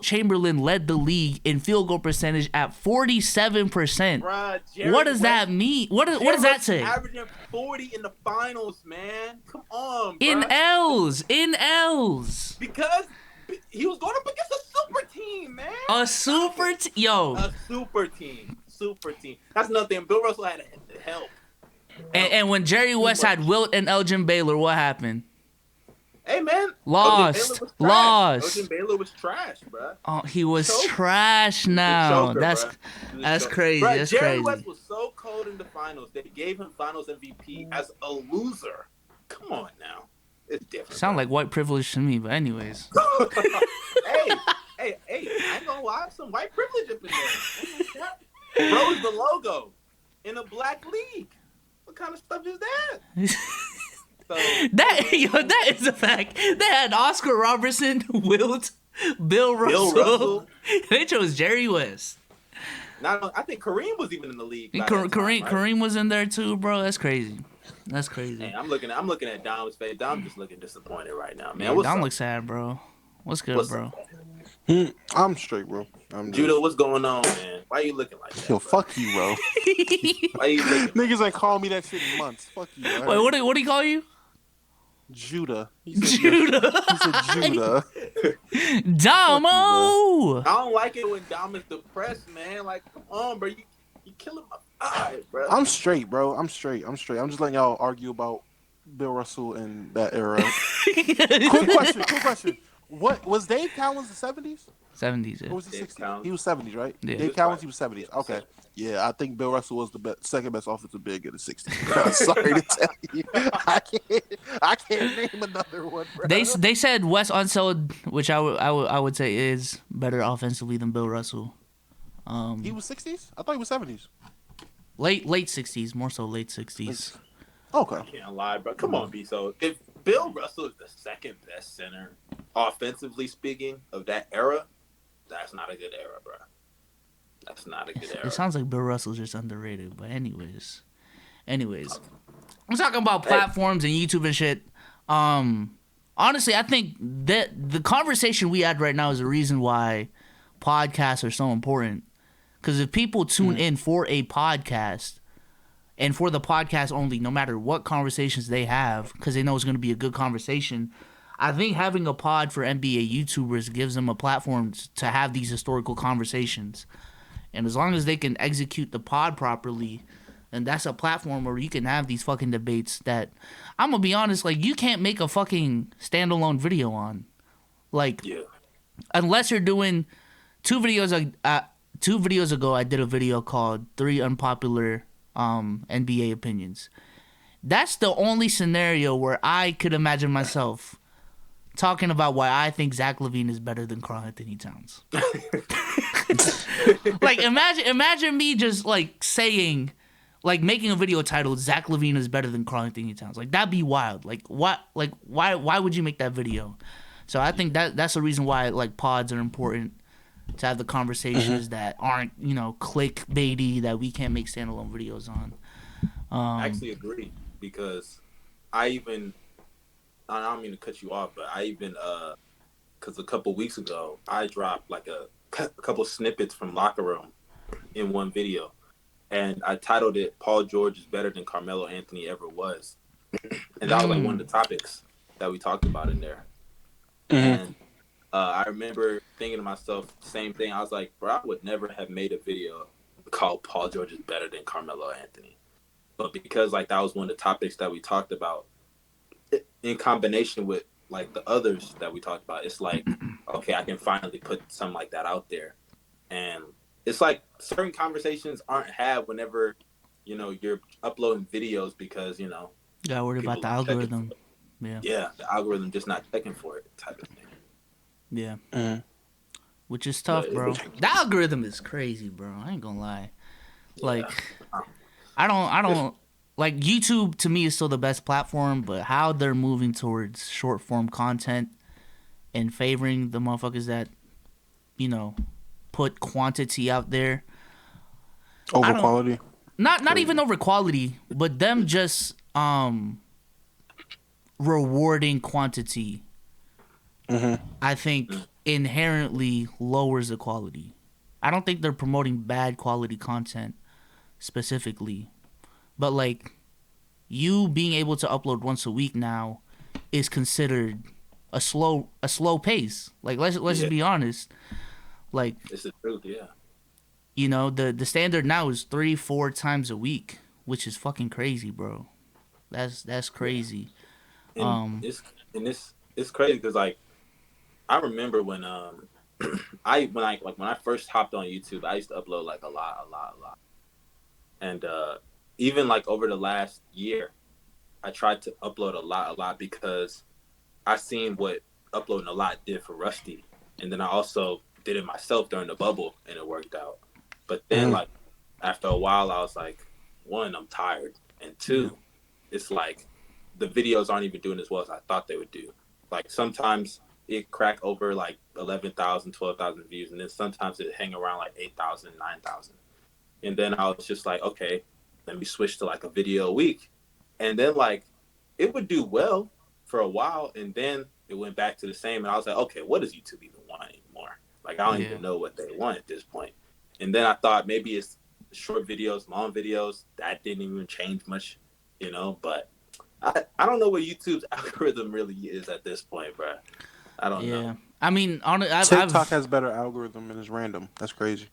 Chamberlain led the league in field goal percentage at 47%. What does that mean? What does that say? Averaging 40 in the finals, man. Come on, bro. In L's. Because he was going up against a super team, man. A super team. Super team. That's nothing. Bill Russell had help. And when Jerry West had Wilt and Elgin Baylor, what happened? Hey, man. Lost. Elgin Baylor was trash, bro. Oh, he was trash now. That's crazy. Bruh, that's Jerry crazy. West was so cold in the finals. They gave him finals MVP as a loser. Come on now. It's different. Sound like white privilege to me, but anyways. hey, I ain't gonna lie. Some white privilege up in there. Bro's the logo in a black league. What kind of stuff is that? That is a fact. They had Oscar Robertson, Wilt, Bill Russell. They chose Jerry West. I think Kareem was even in the league. Kareem was in there too, bro. That's crazy. Hey, I'm looking at Dom's face. Dom just looking disappointed right now, man. Yeah, Dom looks sad, bro. What's good, bro? I'm straight, bro. Judah, what's going on, man? Why you looking like that? Yo, fuck you, bro. Why you looking? Niggas ain't call me that shit in months. Fuck you. Right? Wait, what do he call you? Judah. Judah. He said Judah. Domo. I don't like it when Dom is depressed, man. Like, come on, bro. You killing my vibe, bro. I'm straight, bro. I'm straight. I'm just letting y'all argue about Bill Russell and that era. Quick question. What was Dave Cowens the 70s? 70s, yeah. Or was he 60s? He was 70s, right? Yeah. Dave Cowens, he was 70s. Okay. Yeah, I think Bill Russell was the second best offensive big in the 60s. Sorry to tell you. I can't name another one, bro. They said Wes Unseld, which I would say is better offensively than Bill Russell. He was 60s? I thought he was 70s. Late 60s, more so late 60s. Okay. I can't lie, bro. Come on, B. So if Bill Russell is the second best center, offensively speaking, of that era, that's not a good era, bro. That's not a good era. It sounds like Bill Russell's just underrated, but anyways, I'm talking about platforms and YouTube and shit. Honestly, I think that the conversation we had right now is the reason why podcasts are so important. Because if people tune in for a podcast and for the podcast only, no matter what conversations they have, because they know it's going to be a good conversation, I think having a pod for NBA YouTubers gives them a platform to have these historical conversations. And as long as they can execute the pod properly, then that's a platform where you can have these fucking debates that, I'm going to be honest, like, you can't make a fucking standalone video on. Like, unless you're doing two videos ago, I did a video called 3 Unpopular NBA Opinions. That's the only scenario where I could imagine myself talking about why I think Zach LaVine is better than Karl-Anthony Towns. Like, imagine me just, like, saying, like, making a video titled Zach LaVine is better than Karl-Anthony Towns. Like, that'd be wild. Like, what? Like, why would you make that video? So I think that's the reason why, like, pods are important, to have the conversations that aren't, clickbaity, that we can't make standalone videos on. I actually agree, because I don't mean to cut you off, but because a couple weeks ago, I dropped like a couple snippets from Locker Room in one video, and I titled it, Paul George is better than Carmelo Anthony ever was. And that was like one of the topics that we talked about in there. And I remember thinking to myself, same thing. I was like, bro, I would never have made a video called Paul George is better than Carmelo Anthony. But because like that was one of the topics that we talked about, in combination with like the others that we talked about, it's like, okay, I can finally put something like that out there. And it's like certain conversations aren't had whenever, you're uploading videos, because, Got worried about the algorithm. Yeah, the algorithm just not checking for it type of thing. Yeah. Which is tough, bro. The algorithm is crazy, bro. I ain't gonna lie. Yeah. Like, I don't like YouTube to me is still the best platform, but how they're moving towards short form content and favoring the motherfuckers that, you know, put quantity out there. I Over don't quality. not even over quality, but them just rewarding quantity. I think inherently lowers the quality. I don't think they're promoting bad quality content specifically, but like you being able to upload once a week now is considered a slow pace. Like let's just be honest. Like it's the truth. Yeah. you know the standard now is 3-4 times a week, which is fucking crazy, bro. That's crazy. And it's crazy because like I remember when when I first hopped on YouTube, I used to upload like a lot, and even like over the last year, I tried to upload a lot because I seen what uploading a lot did for Rusty, and then I also did it myself during the bubble, and it worked out. But then like after a while, I was like, one, I'm tired, and two, it's like the videos aren't even doing as well as I thought they would do. Like sometimes it crack over like 11,000, 12,000 views, and then sometimes it hang around like 8,000, 9,000. And then I was just like, okay, let me switch to like a video a week. And then like it would do well for a while, and then it went back to the same. And I was like, okay, what does YouTube even want anymore? Like I don't even know what they want at this point. And then I thought maybe it's short videos, long videos. That didn't even change much, you know. But I don't know what YouTube's algorithm really is at this point, bro. I don't know. I mean, TikTok has better algorithm and it's random. That's crazy.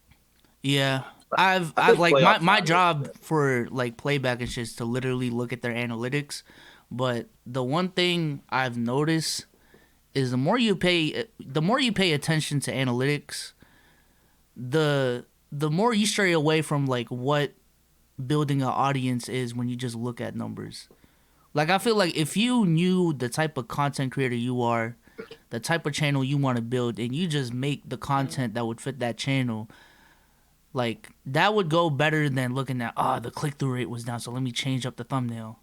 Yeah. I've like my job for like playback and shit is to literally look at their analytics, but the one thing I've noticed is the more you pay attention to analytics, the more you stray away from like what building an audience is when you just look at numbers. Like I feel like if you knew the type of content creator you are, the type of channel you want to build, and you just make the content that would fit that channel, like that would go better than looking at the click-through rate was down, so let me change up the thumbnail.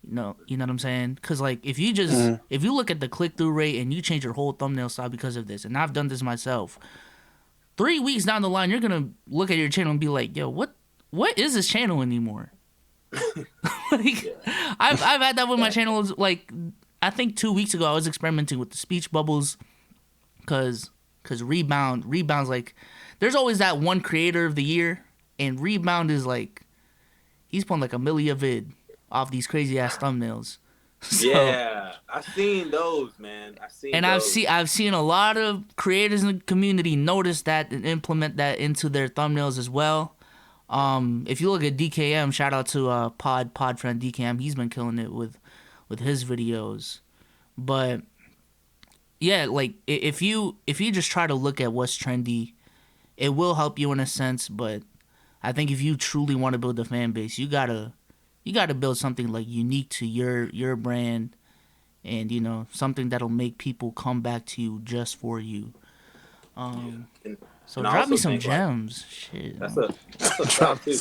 You know what I'm saying? Because like if you just if you look at the click-through rate and you change your whole thumbnail style because of this, and I've done this myself, 3 weeks down the line you're gonna look at your channel and be like, yo, what is this channel anymore? Like I've had that with my channels. Like I think 2 weeks ago I was experimenting with the speech bubbles because rebounds like there's always that one creator of the year, and Rebound is like he's pulling like a million vid off these crazy ass thumbnails. So, yeah, I've seen those, man. I've seen a lot of creators in the community notice that and implement that into their thumbnails as well. If you look at DKM, shout out to pod friend DKM, he's been killing it with his videos. But yeah, like if you just try to look at what's trendy, it will help you in a sense. But I think if you truly want to build a fan base, you gotta build something like unique to your brand, and you know, something that'll make people come back to you just for you. So drop me some gems. Like, shit. That's a drop too.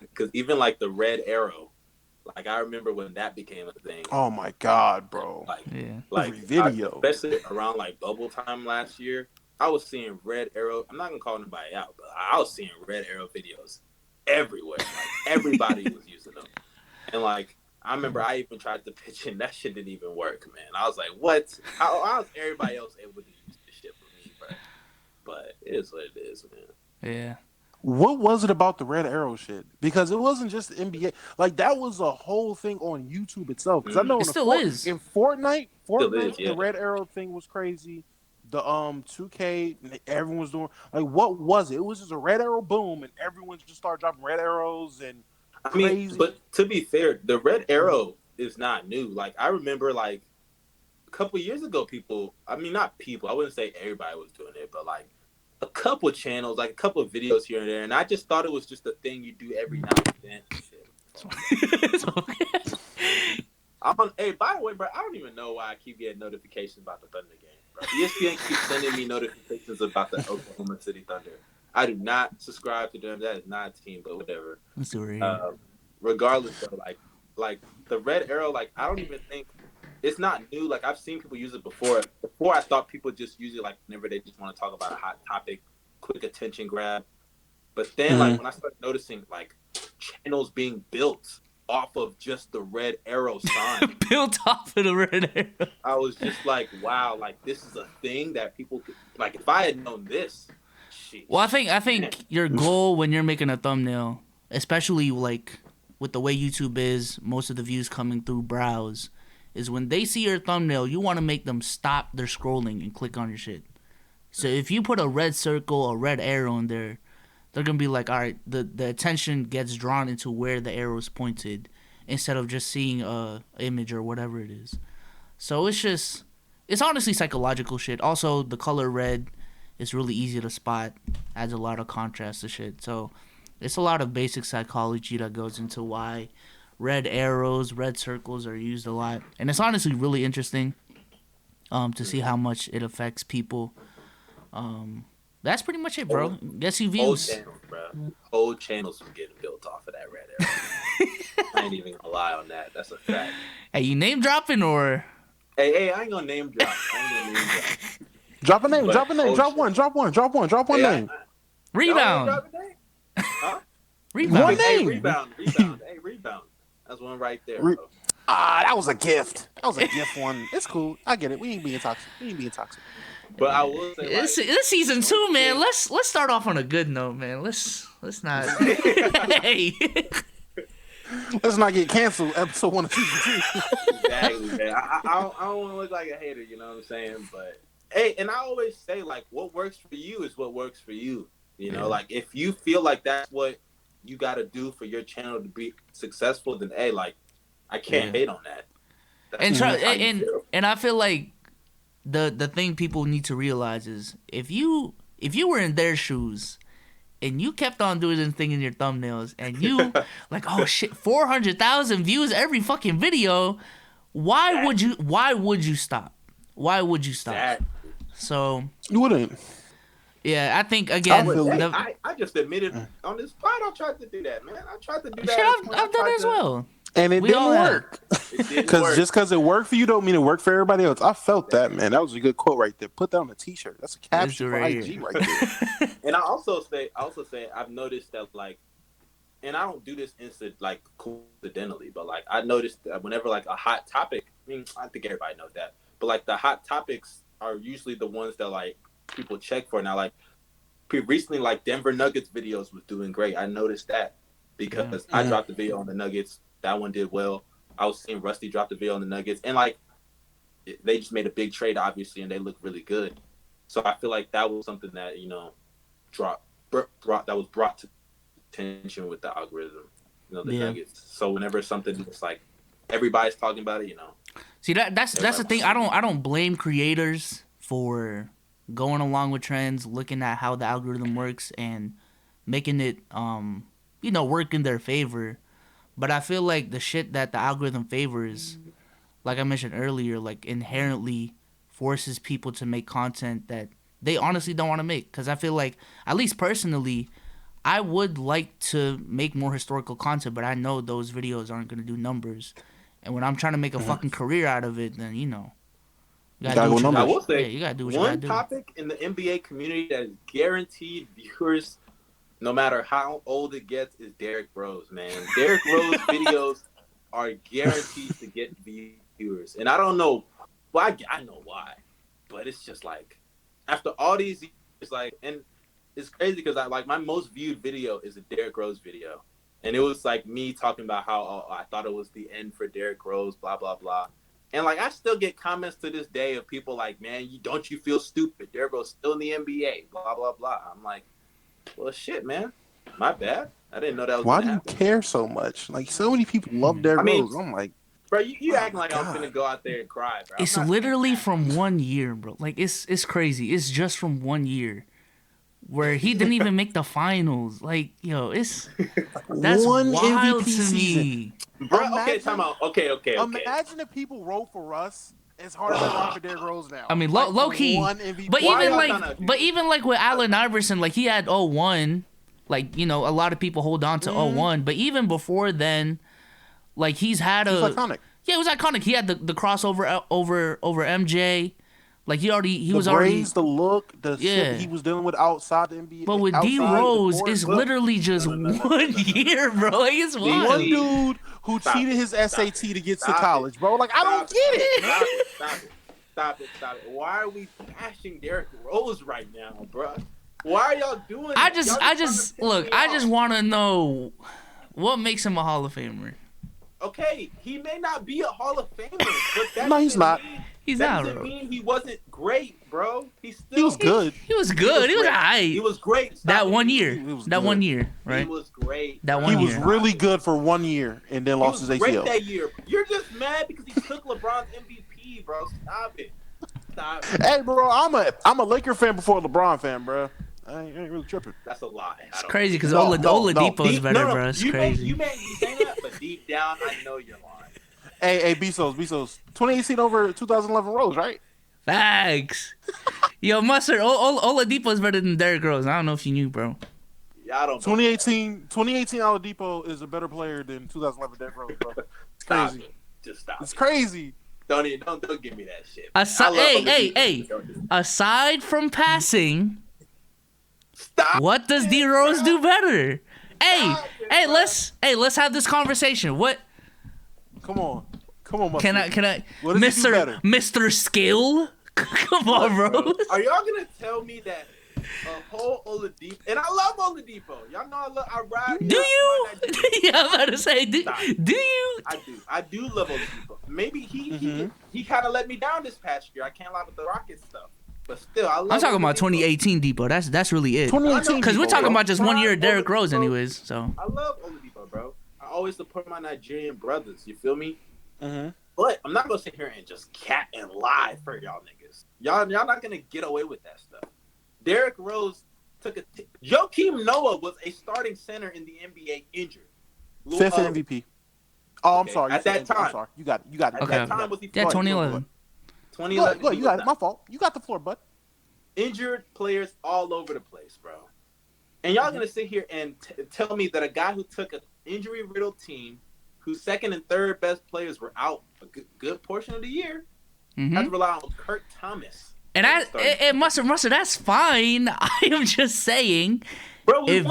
Because even like the red arrow, like I remember when that became a thing. Oh my god, bro! Like every video, especially around like bubble time last year, I was seeing red arrow. I'm not gonna call anybody out, but I was seeing red arrow videos everywhere. Like everybody was using them, and like I remember I even tried to pitch in. That shit didn't even work, man. I was like, what? How is everybody else able to use this shit for me, bro? But it is what it is, man. Yeah. What was it about the red arrow shit? Because it wasn't just the NBA. Like that was a whole thing on YouTube itself. Because I know it still is in Fortnite, is, yeah. The red arrow thing was crazy. The 2K, everyone was doing like, what was it? It was just a red arrow boom, and everyone just started dropping red arrows and crazy. I mean, but to be fair, the red arrow is not new. Like I remember, like a couple of years ago, I wouldn't say everybody was doing it, but like a couple of channels, like a couple of videos here and there, and I just thought it was just a thing you do every now and then. Shit. Hey, by the way, bro, I don't even know why I keep getting notifications about the Thunder game, bro. ESPN keeps sending me notifications about the Oklahoma City Thunder. I do not subscribe to them. That is not a team, but whatever. Let's do it here. Regardless, though, like the red arrow, like I don't even think it's not new. Like I've seen people use it before. Before I thought people just use it like whenever they just want to talk about a hot topic, quick attention grab. But then like when I started noticing like channels being built off of just the red arrow sign, built off of the red arrow, I was just like, wow, like this is a thing that people could like. If I had known this, sheesh. Well, I think your goal when you're making a thumbnail, especially like with the way YouTube is, most of the views coming through browse, is when they see your thumbnail, you want to make them stop their scrolling and click on your shit. So if you put a red circle or red arrow in there, they're going to be like, all right, the attention gets drawn into where the arrow is pointed instead of just seeing a image or whatever it is. So it's honestly psychological shit. Also, the color red is really easy to spot, adds a lot of contrast to shit. So it's a lot of basic psychology that goes into why red arrows, red circles are used a lot. And it's honestly really interesting to see how much it affects people. That's pretty much it, bro. Guess you views. Whole channels, bro. Whole channels were getting built off of that red arrow. I ain't even gonna lie on that. That's a fact. Hey, you name dropping or? Hey, I ain't gonna name drop. Drop a name. But Drop a name. Drop one name. Rebound. Huh? Rebound. One Hey, name. rebound. Hey, rebound. That's one right there, bro. That was a gift. That was a gift one. It's cool. I get it. We ain't being toxic. But I will say, like, This season 2, man. Let's start off on a good note, man. Let's not. Hey. Let's not get canceled. Episode 1 of season 2. Exactly, man. I don't want to look like a hater, you know what I'm saying? But hey, and I always say like, what works for you is what works for you. You know, like if you feel like that's what you got to do for your channel to be successful, then hey, like I can't hate on that. And I feel like the thing people need to realize is if you were in their shoes and you kept on doing this thing in your thumbnails and you like, oh shit, 400,000 views every fucking video, why would you stop? Why would you stop? Exactly. So you wouldn't. Yeah, I think again. I just admitted on this pod I tried to do that, man. I tried to do that. Shit, I've done it as well. And it didn't work. Because just because it worked for you don't mean it worked for everybody else. I felt that, man. That was a good quote right there. Put that on a t-shirt. That's a caption for IG right there. And I also say I've noticed that like, and I don't do this coincidentally, but like I noticed that whenever like a hot topic, I mean I think everybody knows that, but like the hot topics are usually the ones that like people check for. Now like recently like Denver Nuggets videos was doing great. I noticed that because I dropped the video on the Nuggets. That one did well. I was seeing Rusty drop the video on the Nuggets, and like they just made a big trade, obviously, and they look really good. So I feel like that was something that that was brought to attention with the algorithm, the Nuggets. So whenever something is like everybody's talking about it, See that's the thing. I don't blame creators for going along with trends, looking at how the algorithm works and making it work in their favor. But I feel like the shit that the algorithm favors, like I mentioned earlier, like inherently forces people to make content that they honestly don't want to make. Because I feel like, at least personally, I would like to make more historical content, but I know those videos aren't going to do numbers. And when I'm trying to make a fucking career out of it, then, you gotta do what you I will say, you gotta do what you gotta do. One topic in the NBA community that is guaranteed viewers, no matter how old it gets, is Derrick Rose, man. Derrick Rose videos are guaranteed to get viewers. And I don't know why. I know why. But it's just like, after all these years, it's like, and it's crazy because my most viewed video is a Derrick Rose video. And it was like me talking about how I thought it was the end for Derrick Rose, blah, blah, blah. And like I still get comments to this day of people like, man, don't you feel stupid? Derrick Rose still in the NBA, blah, blah, blah. I'm like, well, shit, man. My bad. I didn't know that was Why do you care so much? Like, so many people love Derrick Rose. I'm like, bro, you acting like I'm finna go out there and cry, bro. It's literally from 1 year, bro. Like, it's crazy. It's just from 1 year where he didn't even make the finals. Like, that's one wild MVP to me. Bro, okay, time out. Okay. Imagine if people wrote for us It's hard to rock for Derrick Rose now. I mean, low key. But even like with Allen Iverson, like he had 0-1. Like, you know, a lot of people hold on to 0-1. But even before then, like he's had It was iconic. Yeah, it was iconic. He had the crossover over MJ. Like he was already the look, the shit he was dealing with outside the NBA. But with D Rose, it's literally just 1 year, bro. Like, it's one dude who cheated his SAT to get to college, bro. Like I don't get it. Stop it. Why are we bashing Derrick Rose right now, bro? Why are y'all doing? I just want to know what makes him a Hall of Famer. Okay, he may not be a Hall of Famer, but that no, he's not. He's that not. Doesn't mean he wasn't great, bro. He was good. He was good. He was alright. He was great. That 1 year. That 1 year, right? He was great. That 1 year. He was really good for 1 year and then lost his ACL. Great that year. You're just mad because he took LeBron's MVP, bro. Stop it. Hey, bro, I'm a Laker fan before a LeBron fan, bro. I ain't really tripping. That's a lie. It's crazy because Oladipo is better, bro. It's crazy. You may be saying that, but deep down, I know you're lying. Hey, Bezos. 2018 over 2011 Rose, right? Facts. Yo, Mustard, Oladipo is better than Derrick Rose. I don't know if you knew, bro. Yeah, I don't. 2018 Oladipo is a better player than 2011 Derrick Rose, bro. It's crazy. Just stop. It's crazy. Don't give me that shit. Hey. Aside from passing, stop. What does D Rose do better? Let's have this conversation. What? Come on, Mustard. Can I, what does he do better? Mr. Skill? Come on, bro. Are y'all gonna tell me that a whole Oladipo, and I love Oladipo. Y'all know I ride. Do you? Yeah, I'm about to say, do you? I do love Oladipo. Maybe he kind of let me down this past year. I can't lie with the Rockets stuff. But still, I'm talking about 2018 Depot. That's really it. 2018 because we're talking about just 1 year of Derrick Rose, anyways. So I love Oladipo, bro. I always support my Nigerian brothers. You feel me? Mm-hmm. But I'm not gonna sit here and just cat and lie for y'all niggas. Y'all not gonna get away with that stuff. Derrick Rose took Joakim Noah was a starting center in the NBA injured. Fifth MVP. Oh, I'm sorry. At that time, I'm sorry. You got it. At that time, was he? Yeah, 2011. 2011. Look, you got it. My fault. You got the floor, bud. Injured players all over the place, bro. And y'all gonna sit here and tell me that a guy who took an injury-riddled team, whose second and third best players were out a good portion of the year, had to rely on Kurt Thomas. And Mustard, that's fine. I am just saying. Bro, I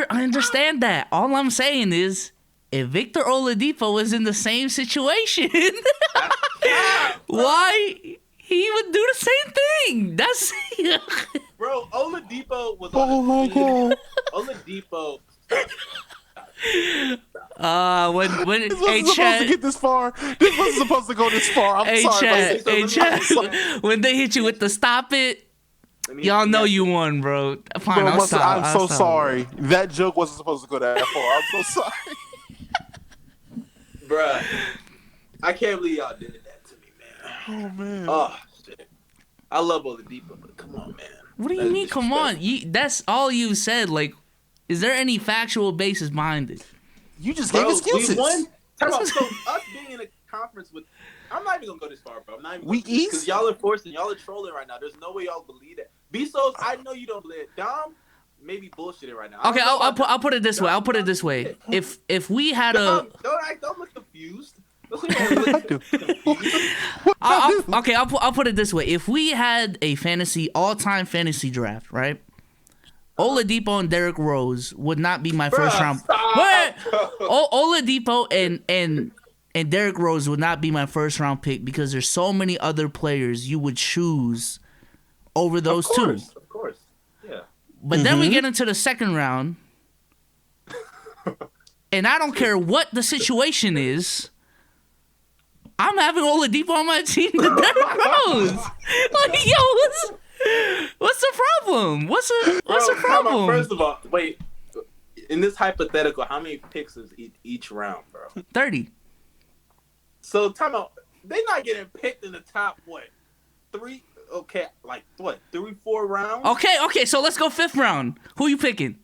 understand that. All I'm saying is, if Victor Oladipo was in the same situation, why he would do the same thing? That's bro. Oladipo was. Oh my god. Oladipo. When this wasn't supposed to get this far. This wasn't supposed to go this far. I'm sorry. Chat. When they hit you with the stop it, y'all know you won, bro. Fine, bro, I'm so stop. sorry. That joke wasn't supposed to go that far. I'm so sorry. Bruh, I can't believe y'all did that to me, man. Oh man. Oh shit. I love Oladipo, but come on, man. What do you mean? Come on, that's all you said. Like, is there any factual basis behind it? You just gave excuses. We won. So us being in a conference with, I'm not even gonna go this far, bro. I'm not even. We east because y'all are trolling right now. There's no way y'all believe that. Bezos, I know you don't believe it. Dom, maybe bullshitting right now. Okay, I'll put it this way. I'll put it this way. If we had don't look confused. I'll put it this way. If we had a all-time fantasy draft, right? Oladipo and Derrick Rose would not be my first round. Oladipo and Derrick Rose would not be my first round pick because there's so many other players you would choose over those two. Of course, yeah. But then we get into the second round, and I don't care what the situation is. I'm having Oladipo on my team to Derrick Rose. Like, yo, what's the problem? What's the problem? First of all, wait. In this hypothetical, how many picks is each round, bro? 30. So, time out. They're not getting picked in the top, what? 3? Okay, like, what? 3-4 rounds? Okay, so let's go 5th round. Who you picking?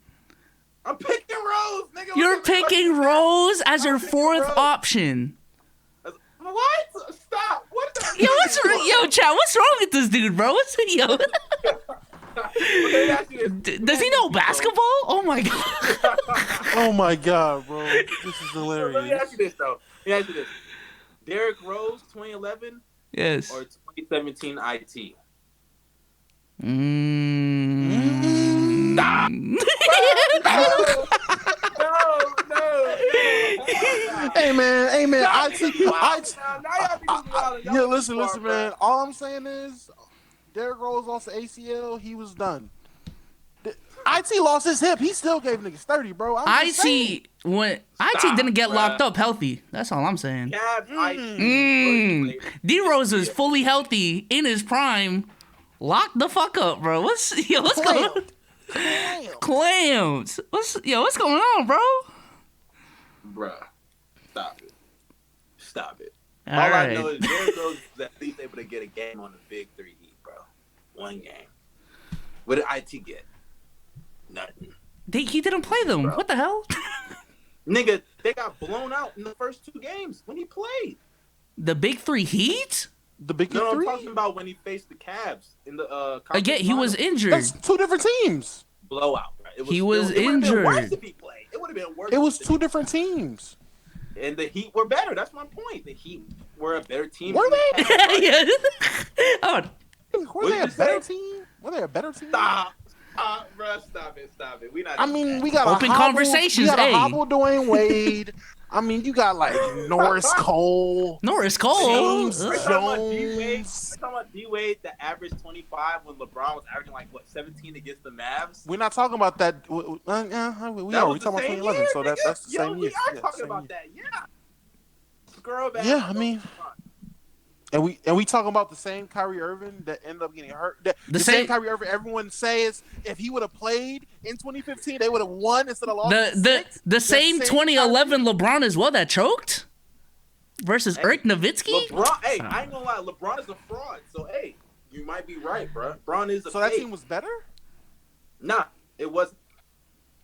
I'm picking Rose, nigga. You're picking Rose as your 4th option. What? Chad, what's wrong with this dude, bro? Yo? Does he know basketball? Oh my god. Oh my god, bro. This is hilarious. Let me ask you this though. Derrick Rose, 2011. Yes. Or 2017 IT. Stop. No. Hey man. Listen, man. All I'm saying is, Derrick Rose lost the ACL. He was done. IT lost his hip. He still gave niggas 30, bro. IT didn't get locked up healthy. That's all I'm saying. D-Rose is fully healthy in his prime. Lock the fuck up, bro. What's going on? Clams. What's going on, bro? Bruh, stop it. All I right. know is Derrick Rose is at least able to get a game on the big three heat, bro. One game. What did IT get? Nothing. He didn't play them. Bro. What the hell? Nigga, they got blown out in the first 2 games when he played. The big three Heat? The big three? I'm talking about when he faced the Cavs in the Again, he was injured. That's 2 different teams. Blowout, bro. He was injured. It would have been worse if he played. It would have been worse. It was 2 different teams. And the Heat were better. That's my point. The Heat were a better team. Were they? Yeah. Oh. Were they a better team? Were they a better team? Stop, bro. Stop it. We not. We got open conversations. We got a hobble Dwayne Wade. You got like Norris Cole. James We're Jones. talking about D-Wade that averaged 25 when LeBron was averaging 17 against the Mavs. We're not talking about that. We are talking about 2011, so that's the same year. We are talking about that. Yeah. Girl, yeah, and we talking about the same Kyrie Irving that ended up getting hurt. The same Kyrie Irving everyone says if he would have played in 2015, they would have won instead of lost. The same 2011 LeBron as well that choked versus Irk Nowitzki. LeBron, I ain't gonna lie, LeBron is a fraud. So you might be right, bro. LeBron is a so fake. That team was better. Nah, it wasn't.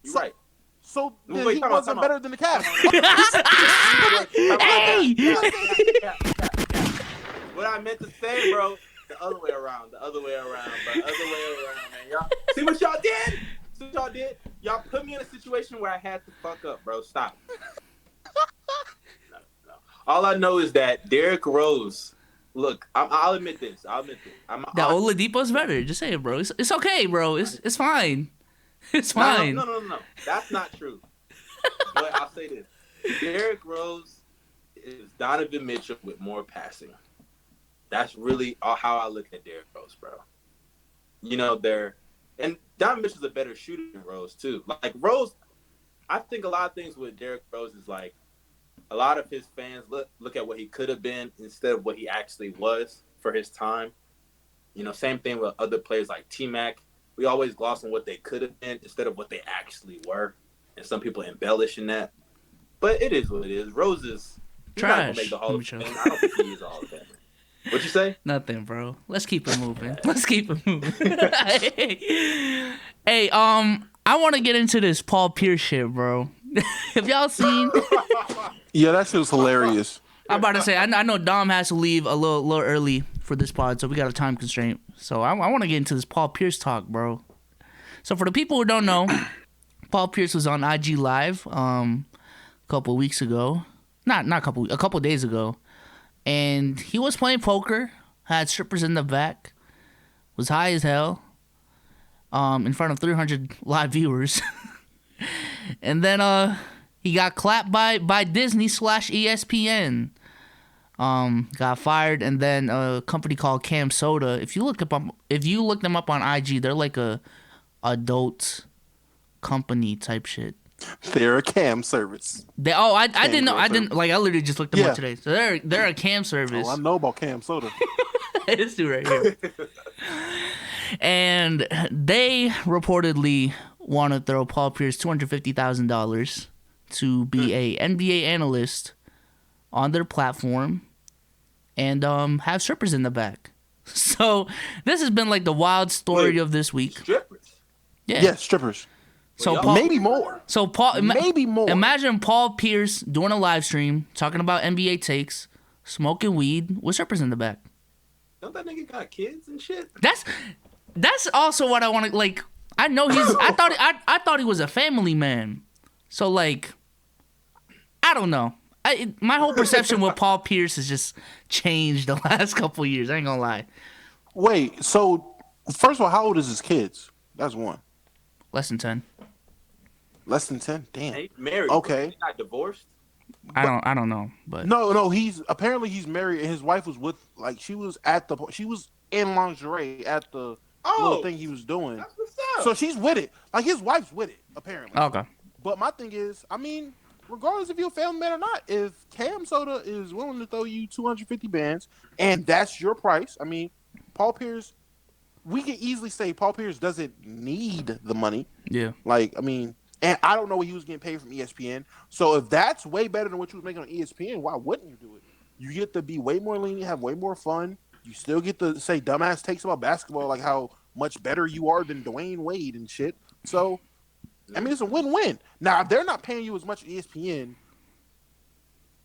You're right. So then he wasn't better than the Cavs. What I meant to say, bro, the other way around, bro. The other way around, man. Y'all see what y'all did? Y'all put me in a situation where I had to fuck up, bro. Stop. No. All I know is that Derrick Rose. Look, I'll admit this. That Oladipo's better. Just say it, bro. It's okay, bro. It's fine. It's fine. No. That's not true. But I'll say this. Derrick Rose is Donovan Mitchell with more passing. That's really how I look at Derrick Rose, bro. And Donovan Mitchell's a better shooter than Rose, too. Like, Rose, I think a lot of things with Derrick Rose is like, a lot of his fans look at what he could have been instead of what he actually was for his time. Same thing with other players like T-Mac. We always gloss on what they could have been instead of what they actually were. And some people embellish in that. But it is what it is. Rose is trash. Not gonna make the Hall of Fame. I don't think he is a Hall of Famer. What'd you say? Nothing, bro. Let's keep it moving. Hey, I want to get into this Paul Pierce shit, bro. Have y'all seen? Yeah, that shit was hilarious. I'm about to say, I know Dom has to leave a little early for this pod, so we got a time constraint. So I want to get into this Paul Pierce talk, bro. So for the people who don't know, Paul Pierce was on IG Live a couple weeks ago. A couple days ago. And he was playing poker, had strippers in the back, was high as hell, in front of 300 live viewers. And then he got clapped by Disney / ESPN. Got fired, and then a company called Cam Soda. If you look them up on IG, they're like a adult company type shit. They're a cam service. I didn't know. I literally just looked them up today. So they're a cam service. Oh, I know about Cam Soda. This dude right here. And they reportedly want to throw Paul Pierce $250,000 to be a NBA analyst on their platform and have strippers in the back. So this has been like the wild story of this week. Strippers? Yeah. Yes, strippers. So Paul, maybe more. So Paul, maybe more. Imagine Paul Pierce doing a live stream talking about NBA takes, smoking weed with strippers in the back. Don't that nigga got kids and shit? That's also what I want to like. I know he's. I thought he was a family man. So like, I don't know. My whole perception with Paul Pierce has just changed the last couple years. I ain't gonna lie. Wait, so first of all, how old is his kids? That's one. Less than 10. Less than 10? Damn. He's married. Okay. He's not divorced. I don't know, but no. He's married, and his wife was with. Like she was in lingerie at the little thing he was doing. That's what's up. So she's with it. Like his wife's with it, apparently. okay. But my thing is, I mean, regardless if you're a family man or not, if Cam Soda is willing to throw you 250 bands and that's your price, I mean, Paul Pierce, we can easily say Paul Pierce doesn't need the money. Yeah. Like, I mean, and I don't know what he was getting paid from ESPN. So if that's way better than what you was making on ESPN, why wouldn't you do it? You get to be way more lenient, have way more fun. You still get to say dumbass takes about basketball, like how much better you are than Dwayne Wade and shit. So, I mean, it's a win-win. Now, if they're not paying you as much as ESPN,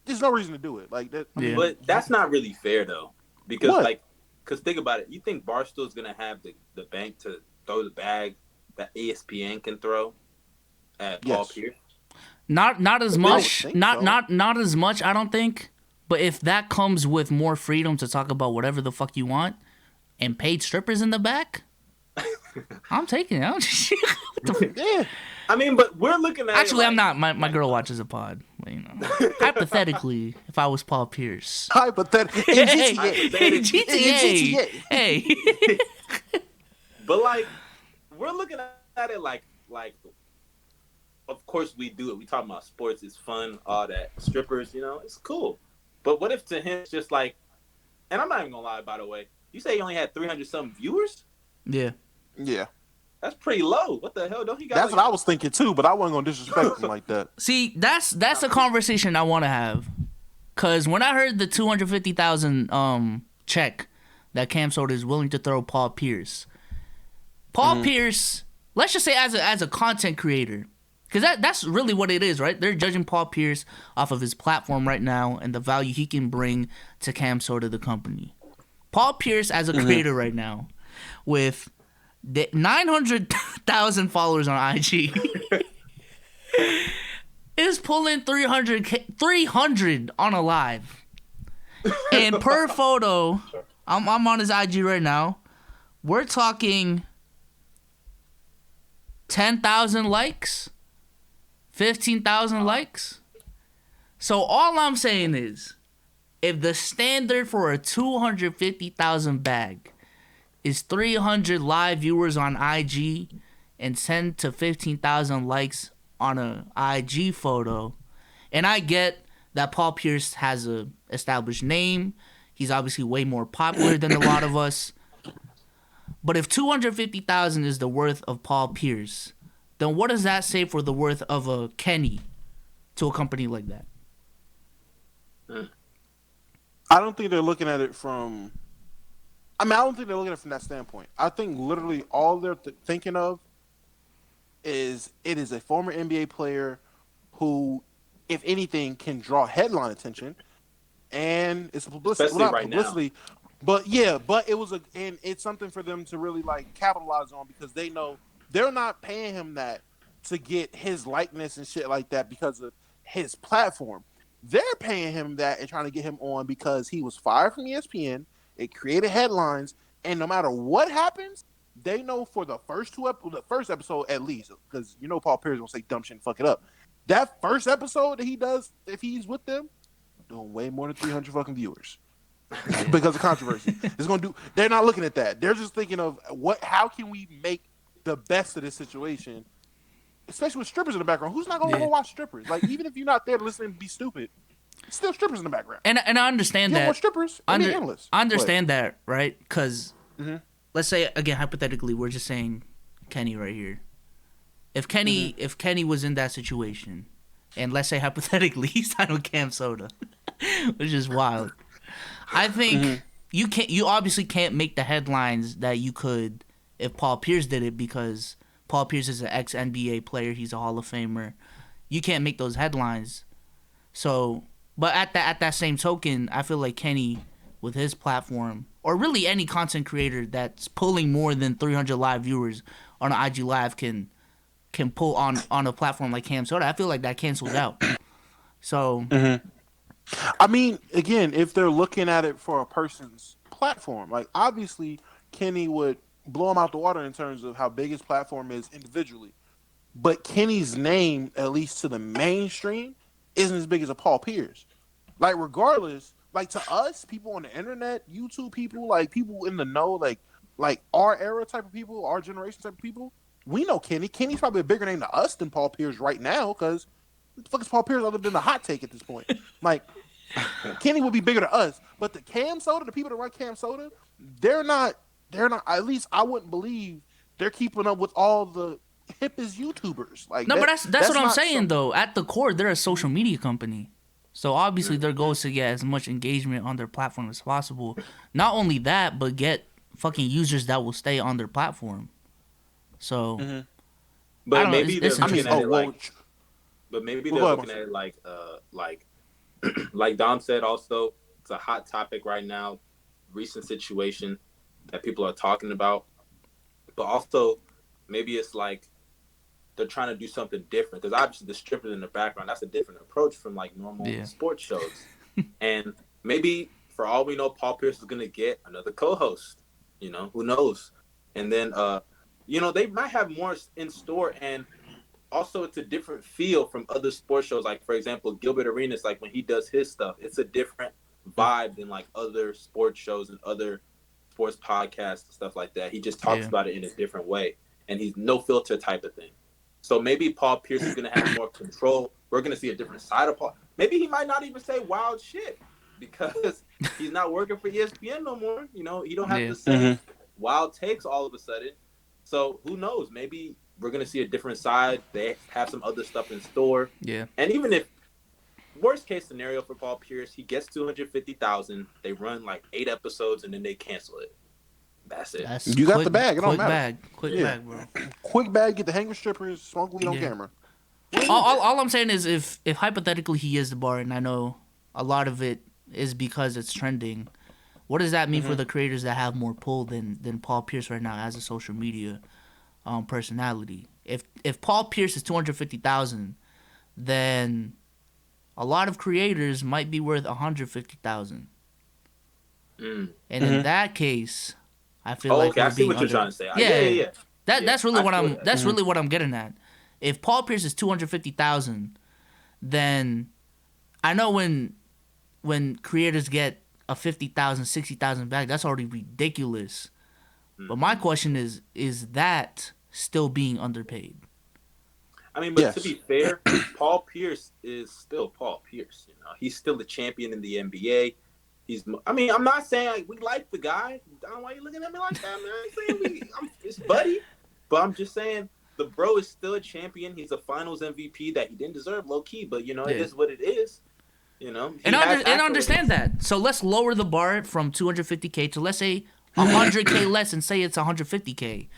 there's no reason to do it. Like that. I mean, But that's not really fair though, because What? because think about it. You think Barstool's gonna have the bank to throw the bag that ESPN can throw at Paul Yes. Pierce? Not as I much. would think Not so. not as much. I don't think. But if that comes with more freedom to talk about whatever the fuck you want, and paid strippers in the back, I'm taking it. Yeah. I mean, but we're looking at Actually, it I'm like, not. My girl watches a pod. But, you know, hypothetically, if I was Paul Pierce, Hypothetical. In GTA. Hey, GTA. GTA. Hey. But like, we're looking at it like, of course we do it. We talking about sports, it's fun, all that. Strippers, you know, it's cool. But what if to him it's just like, and I'm not even gonna lie, by the way, you say he only had 300 something viewers? Yeah. Yeah. That's pretty low. What the hell? Don't he got? That's like, what I was thinking too, but I wasn't gonna disrespect him like that. See, that's a conversation I want to have, cause when I heard the 250,000 check that Cam Soda is willing to throw Paul Pierce, Pierce, let's just say as a content creator, cause that's really what it is, right? They're judging Paul Pierce off of his platform right now and the value he can bring to Cam Soda, the company. Paul Pierce as a creator right now, with 900,000 followers on IG, is pulling 300 on a live. And per photo, I'm on his IG right now, we're talking 10,000 likes, 15,000 likes. So all I'm saying is, if the standard for a 250,000 bag is 300 live viewers on IG and 10 to 15,000 likes on a IG photo, and I get that Paul Pierce has a established name, he's obviously way more popular than a lot of us, but if 250,000 is the worth of Paul Pierce, then what does that say for the worth of a Kenny to a company like that? I don't think they're looking at it from. I mean, I don't think they're looking at it from that standpoint. I think literally all they're thinking of is it is a former NBA player who, if anything, can draw headline attention, and it's publicity. Especially Well, not right publicity, but yeah, but it was and it's something for them to really like capitalize on because they know they're not paying him that to get his likeness and shit like that because of his platform. They're paying him that and trying to get him on because he was fired from ESPN. It created headlines, and no matter what happens, they know for the first the first episode at least, because you know Paul Pierce will say dumb shit and fuck it up. That first episode that he does, if he's with them, doing way more than 300 fucking viewers because of controversy. It's gonna do. They're not looking at that. They're just thinking of how can we make the best of this situation, especially with strippers in the background. Who's not gonna go watch strippers? Like even if you're not there listening to be stupid. Still strippers in the background. And I understand you that. More strippers. I endless. understand that, right? Because let's say again hypothetically, we're just saying Kenny right here. If Kenny was in that situation, and let's say hypothetically he's signed with Cam Soda, which is wild. I think you obviously can't make the headlines that you could if Paul Pierce did it because Paul Pierce is an ex-NBA player. He's a Hall of Famer. You can't make those headlines. So. But at that same token, I feel like Kenny with his platform, or really any content creator that's pulling more than 300 live viewers on an IG live can pull on a platform like Cam Soda. I feel like that cancels out. So, I mean, again, if they're looking at it for a person's platform, like obviously Kenny would blow him out the water in terms of how big his platform is individually. But Kenny's name, at least to the mainstream, isn't as big as a Paul Pierce. Like, regardless, like to us, people on the internet, YouTube people, like people in the know, like our era type of people, our generation type of people, we know Kenny. Kenny's probably a bigger name to us than Paul Pierce right now, because what the fuck is Paul Pierce other than a hot take at this point? Like, Kenny would be bigger to us. But the Cam Soda, the people that run Cam Soda, they're not, at least I wouldn't believe they're keeping up with all the hippest YouTubers. Like, no, but that's what I'm saying, though. At the core, they're a social media company. So obviously their goal is to get as much engagement on their platform as possible. Not only that, but get fucking users that will stay on their platform. So, but maybe they're looking at it like, but maybe they're looking at it like, like Dom said. Also, it's a hot topic right now, recent situation that people are talking about. But also, maybe it's like they're trying to do something different, because obviously the strippers in the background, that's a different approach from like normal sports shows. And maybe for all we know, Paul Pierce is going to get another co-host, you know, who knows? And then, you know, they might have more in store. And also it's a different feel from other sports shows. Like, for example, Gilbert Arenas, like when he does his stuff, it's a different vibe than like other sports shows and other sports podcasts and stuff like that. He just talks about it in a different way. And he's no filter type of thing. So maybe Paul Pierce is going to have more control. We're going to see a different side of Paul. Maybe he might not even say wild shit because he's not working for ESPN no more. You know, you don't have to say wild takes all of a sudden. So who knows? Maybe we're going to see a different side. They have some other stuff in store. Yeah. And even if worst case scenario for Paul Pierce, he gets 250,000. They run like 8 episodes and then they cancel it. That's it. You got the bag. It don't matter. Quick bag, bro. Quick bag. Get the hanger strippers. Smoke weed on camera. All I'm saying is, if hypothetically he is the bar, and I know a lot of it is because it's trending, what does that mean for the creators that have more pull than Paul Pierce right now as a social media personality? If Paul Pierce is 250,000, then a lot of creators might be worth 150,000. And in that case, I feel like I see what you're trying to say. Yeah. That's really what I'm. That's really what I'm getting at. If Paul Pierce is 250,000, then I know when creators get a 50,000, 60,000 back, that's already ridiculous. But my question is that still being underpaid? I mean, but to be fair, Paul Pierce is still Paul Pierce. You know, he's still the champion in the NBA. I'm not saying like, we like the guy. Don, why are you looking at me like that, man? I ain't saying it's buddy. But I'm just saying the bro is still a champion. He's a finals MVP that he didn't deserve, low key. But, you know, it is what it is. You know? And understand that. So let's lower the bar from 250K to, let's say, 100K less and say it's 150K.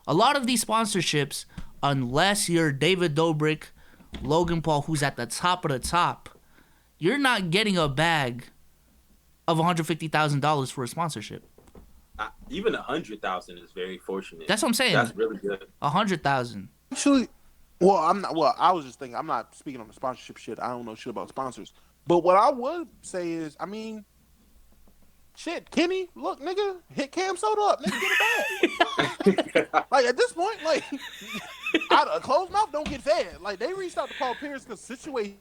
A lot of these sponsorships, unless you're David Dobrik, Logan Paul, who's at the top of the top, you're not getting a bag of $150,000 for a sponsorship. Even 100,000 is very fortunate. That's what I'm saying. That's really good. 100,000. Actually, well, I'm not. Well, I was just thinking. I'm not speaking on the sponsorship shit. I don't know shit about sponsors. But what I would say is, I mean, shit, Kenny, look, nigga, hit Cam Soda up, nigga, get it back. Like at this point, like, a closed mouth don't get fed. Like they reached out to Paul Pierce because situation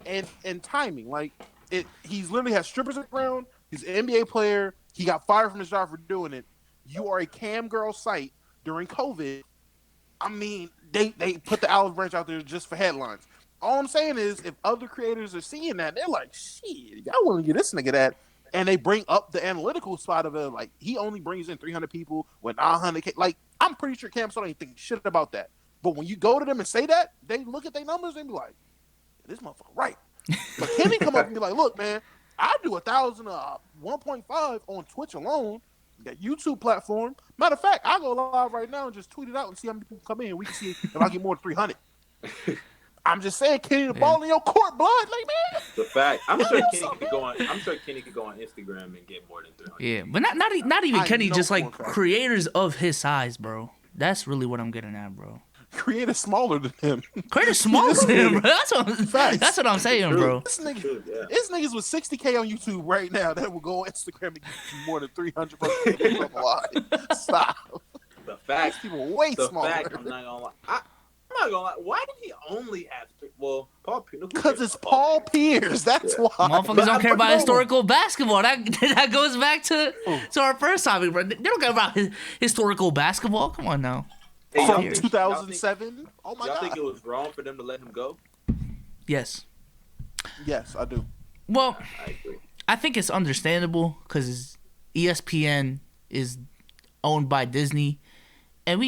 and timing. Like he's literally has strippers at the ground. He's an NBA player. He got fired from his job for doing it. You are a cam girl site during COVID. I mean, they put the olive branch out there just for headlines. All I'm saying is, if other creators are seeing that, they're like, shit, y'all want to get this nigga that. And they bring up the analytical spot of it. Like, he only brings in 300 people with 900K. Like, I'm pretty sure Cam Soda ain't thinking shit about that. But when you go to them and say that, they look at their numbers and be like, this motherfucker right. But Kenny come up and be like, look, man, I do 1,000, 1.5 on Twitch alone, that YouTube platform. Matter of fact, I go live right now and just tweet it out and see how many people come in. We can see if I get more than 300. I'm just saying, Kenny, the ball in your court, blood, like man. The fact, I'm sure Kenny could go on. I'm sure Kenny could go on Instagram and get more than 300. Yeah, but not even Kenny, just like creators of his size, bro. That's really what I'm getting at, bro. Creators smaller than him. Creators smaller than him, bro. That's what I'm saying, bro. This niggas with 60K on YouTube right now that will go on Instagram and get you more than 300 people live. Stop. The fact, people way smaller. I'm not gonna lie. I'm not gonna lie. Why did he only have Paul Pierce? Because it's Paul Pierce. That's why. Motherfuckers don't care about historical basketball. That goes back to our first topic, bro. They don't care about historical basketball. Come on now. Hey, from 2007. Oh my god. Y'all think it was wrong for them to let him go? Yes. Yes, I do. Well, I agree. I think it's understandable because ESPN is owned by Disney. And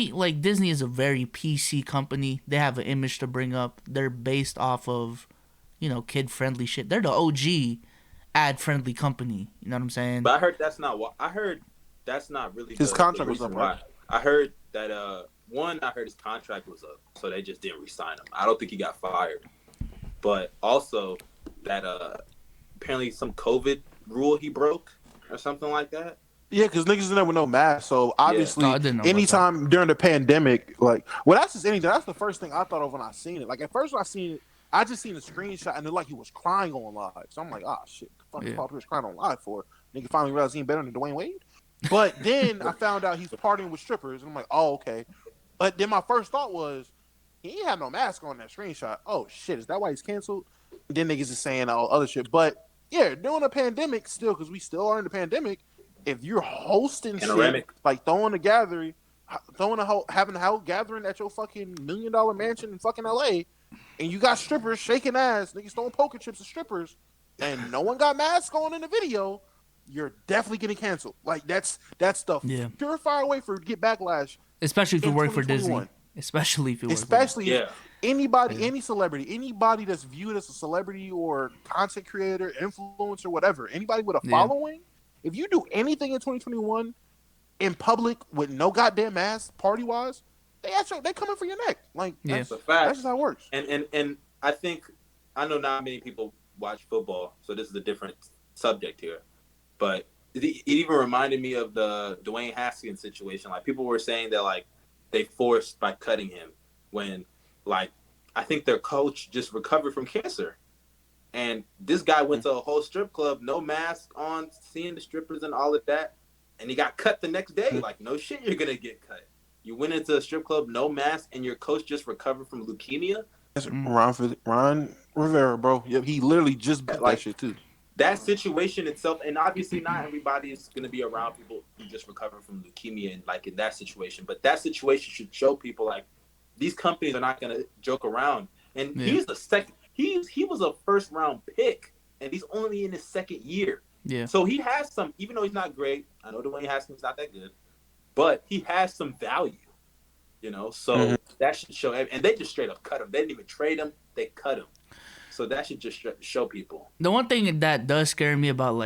Disney is a very PC company. They have an image to bring up. They're based off of, kid-friendly shit. They're the OG ad-friendly company. You know what I'm saying? But I heard that's not really his contract was up, right? I heard that I heard his contract was up, so they just didn't re-sign him. I don't think he got fired. But also that apparently some COVID rule he broke or something like that. Yeah, because niggas in there with no mask. So obviously, anytime during the pandemic, that's just anything. That's the first thing I thought of when I seen it. Like at first when I seen it, I just seen a screenshot and it he was crying on live. So I'm like, shit, the fuck is Paul Pierce crying on live for? Nigga finally realized he ain't better than Dwayne Wade. But then I found out he's partying with strippers, and I'm like, oh okay. But then my first thought was, he ain't have no mask on that screenshot. Oh shit, is that why he's canceled? And then niggas is saying all other shit. But yeah, during a pandemic still, because we still are in the pandemic. If you're hosting shit, like having a whole gathering at your fucking $1 million mansion in fucking LA, and you got strippers shaking ass, niggas throwing poker chips at strippers, and no one got masks on in the video, you're definitely getting canceled. Like that's the surefire way for get backlash. Especially if you work for Disney. Anybody, any celebrity, anybody that's viewed as a celebrity or content creator, influencer, whatever, anybody with a following. If you do anything in 2021 in public with no goddamn mask, party wise, they coming for your neck. That's a fact. That's just how it works. And I think I know not many people watch football, so this is a different subject here. But it even reminded me of the Dwayne Haskins situation. Like people were saying that they forced by cutting him when I think their coach just recovered from cancer. And this guy went to a whole strip club, no mask on, seeing the strippers and all of that. And he got cut the next day. No shit, you're going to get cut. You went into a strip club, no mask, and your coach just recovered from leukemia. That's Ron Rivera, bro. Yeah, he literally just bet that shit, too. That situation itself, and obviously not everybody is going to be around people who just recover from leukemia and in that situation. But that situation should show people, these companies are not going to joke around. And he's the second. He was a first round pick, and he's only in his second year. Yeah. So he has some, even though he's not great. I know Dwayne Haskins not that good, but he has some value. So that should show. And they just straight up cut him. They didn't even trade him. They cut him. So that should just show people. The one thing that does scare me about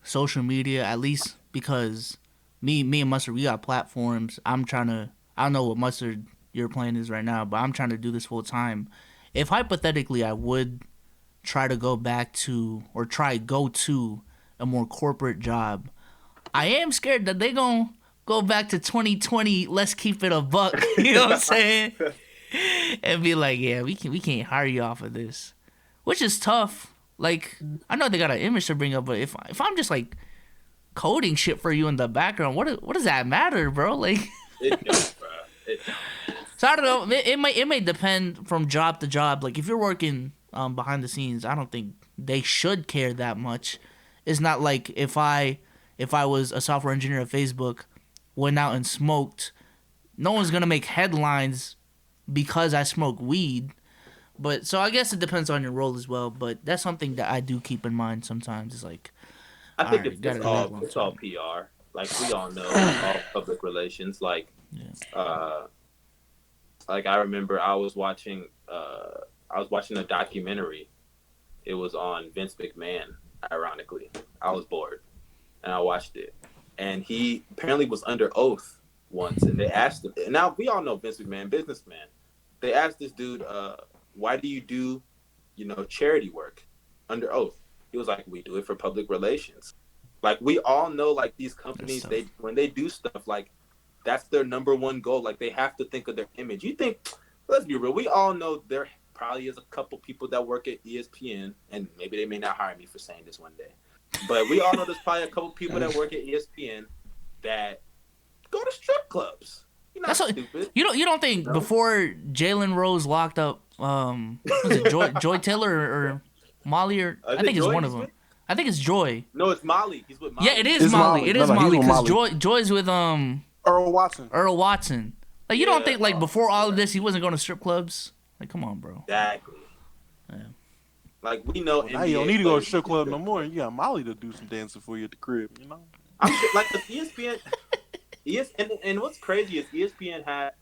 social media, at least because me and Mustard, we got platforms. I don't know what Mustard your plan is right now, but I'm trying to do this full time. If hypothetically I would try to go to a more corporate job, I am scared that they gonna go back to 2020. Let's keep it a buck. You know what I'm saying? And be like, yeah, we can't hire you off of this, which is tough. I know they got an image to bring up, but if I'm just coding shit for you in the background, what does that matter, bro? It don't, bro. It don't. So I don't know. It may depend from job to job. If you're working behind the scenes, I don't think they should care that much. It's not like if I was a software engineer at Facebook, went out and smoked, no one's gonna make headlines because I smoke weed. But so I guess it depends on your role as well. But that's something that I do keep in mind sometimes. It's I think it's all PR. We all know, all public relations. I remember I was watching a documentary. It was on Vince McMahon, ironically. I was bored and I watched it. And he apparently was under oath once, and they asked him, and now we all know Vince McMahon, businessman. They asked this dude, why do you do, charity work under oath? He was like, we do it for public relations. Like, we all know, like, these companies, when they do stuff, like, that's their number one goal. Like, they have to think of their image. You think, let's be real, we all know there probably is a couple people that work at ESPN, and maybe they may not hire me for saying this one day, but we all know there's probably a couple people that work at ESPN that go to strip clubs. You're not stupid. You don't think before Jalen Rose locked up, was it Joy Taylor or Molly, or I think it's one of them. I think it's Joy. No, it's Molly. He's with Molly. Yeah, it is Molly. It is Molly because Joy's with Earl Watson. Like, you don't think, like, before all of this he wasn't going to strip clubs? Like, come on, bro. Exactly. Yeah. Like, we know. Now you don't need to go to strip club no more. You got Molly to do some dancing for you at the crib. I'm sure, like, the ESPN. And what's crazy is ESPN had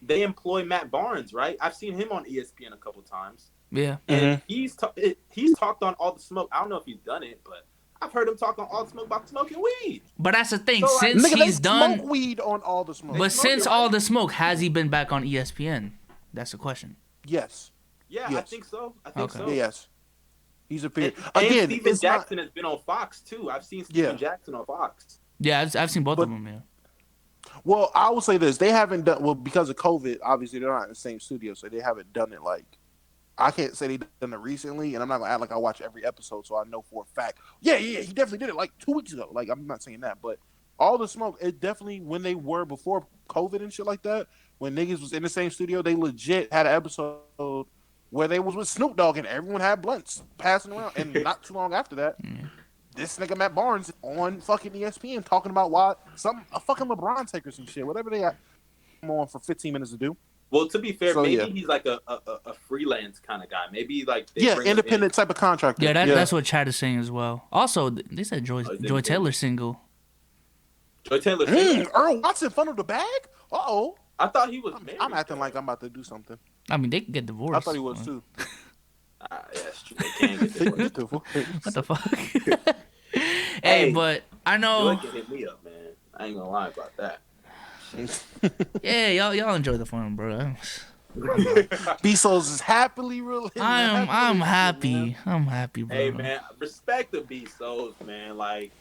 they employ Matt Barnes, right? I've seen him on ESPN a couple times. Yeah, and he's talked on All the Smoke. I don't know if he's done it, but I've heard him talk on All the Smoke about smoking weed. But that's the thing. So, since he's done smoke weed on All the Smoke, but since All the Smoke, has he been back on ESPN? That's the question. Yes. Yeah, yes. I think so. So. Yes. He's appeared. Again, Steven Jackson has been on Fox too. I've seen Steven Jackson on Fox. Yeah, I've seen both of them. Yeah. Well, I will say this: they haven't done because of COVID. Obviously, they're not in the same studio, so they haven't done it like. I can't say they've done it recently, and I'm not gonna act like I watch every episode, so I know for a fact. Yeah, he definitely did it like 2 weeks ago. Like, I'm not saying that, but All the Smoke, it definitely when they were before COVID and shit like that, when niggas was in the same studio, they legit had an episode where they was with Snoop Dogg and everyone had blunts passing around, and not too long after that. This nigga Matt Barnes on fucking ESPN talking about a fucking LeBron take or some shit, whatever they got on for 15 minutes to do. Well, to be fair, maybe he's like a freelance kind of guy. Maybe like independent type of contractor. Yeah, that's what Chad is saying as well. Also, they said Joy Taylor single. Joy Taylor single. Earl Watson funneled the bag. Uh-oh. I thought he was married. I'm acting like I'm about to do something. I mean, they can get divorced. I thought he was too. Yeah, that's true. They can get divorced. What the fuck? Hey, but I know. You can hit me up, man. I ain't gonna lie about that. Yeah, y'all enjoy the fun, bro. B-Souls is happily related. I'm happy. I'm happy, bro. Hey, man, respect the B-Souls, man. Like,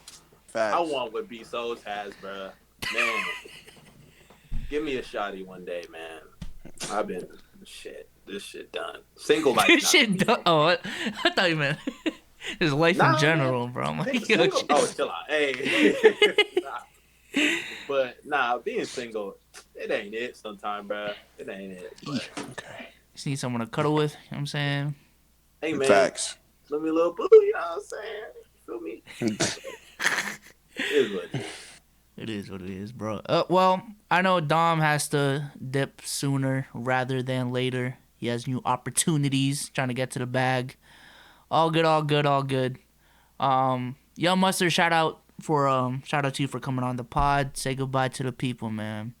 I want what B-Souls has, bro. Man, give me a shotty one day, man. I've been this shit done. Single life. This shit done. Oh, I thought you meant his life in general, man. Bro. I'm like, chill out. Hey. But being single, it ain't it sometimes, bro. It ain't it. But. Okay. Just need someone to cuddle with, you know what I'm saying? Hey, man. Facts. Let me a little boo, you know what I'm saying? Feel me? It is what it is. It is what it is, bro. Well, I know Dom has to dip sooner rather than later. He has new opportunities, trying to get to the bag. All good. Young Mustard, shout out to you for coming on the pod. Say goodbye to the people, man.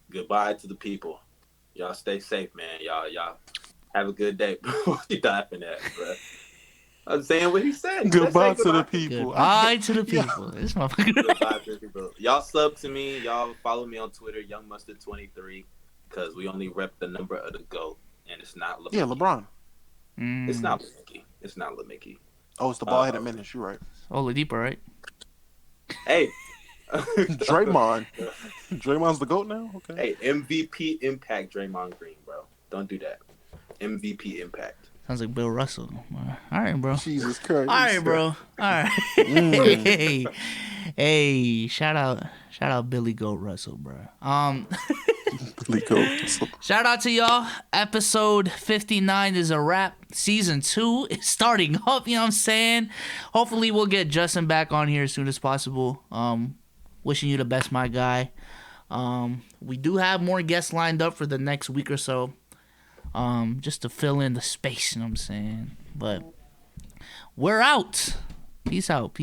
Goodbye to the people. Y'all stay safe, man. Y'all have a good day. You laughing at, bro? I'm saying what he said. Goodbye to the people. Goodbye to the people. This motherfucker. Goodbye to the people. Y'all sub to me. Y'all follow me on Twitter, YoungMustard23, because we only rep the number of the GOAT, and it's not LeBron. Yeah, LeBron. It's not LeMickey. It's not LeMickey. Oh, it's the ball-headed menace. You're right. Oladipo, right? Hey. Draymond. Draymond's the GOAT now? Okay. Hey, MVP impact Draymond Green, bro. Don't do that. MVP impact. Sounds like Bill Russell. All right, bro. Jesus Christ. All right, bro. All right. Hey, shout out Billy Goat Russell, bro. Billy Goat Russell. Shout out to y'all. Episode 59 is a wrap. Season 2 is starting up, you know what I'm saying? Hopefully we'll get Justin back on here as soon as possible. Wishing you the best, my guy. We do have more guests lined up for the next week or so. Just to fill in the space, you know what I'm saying? But we're out. Peace out.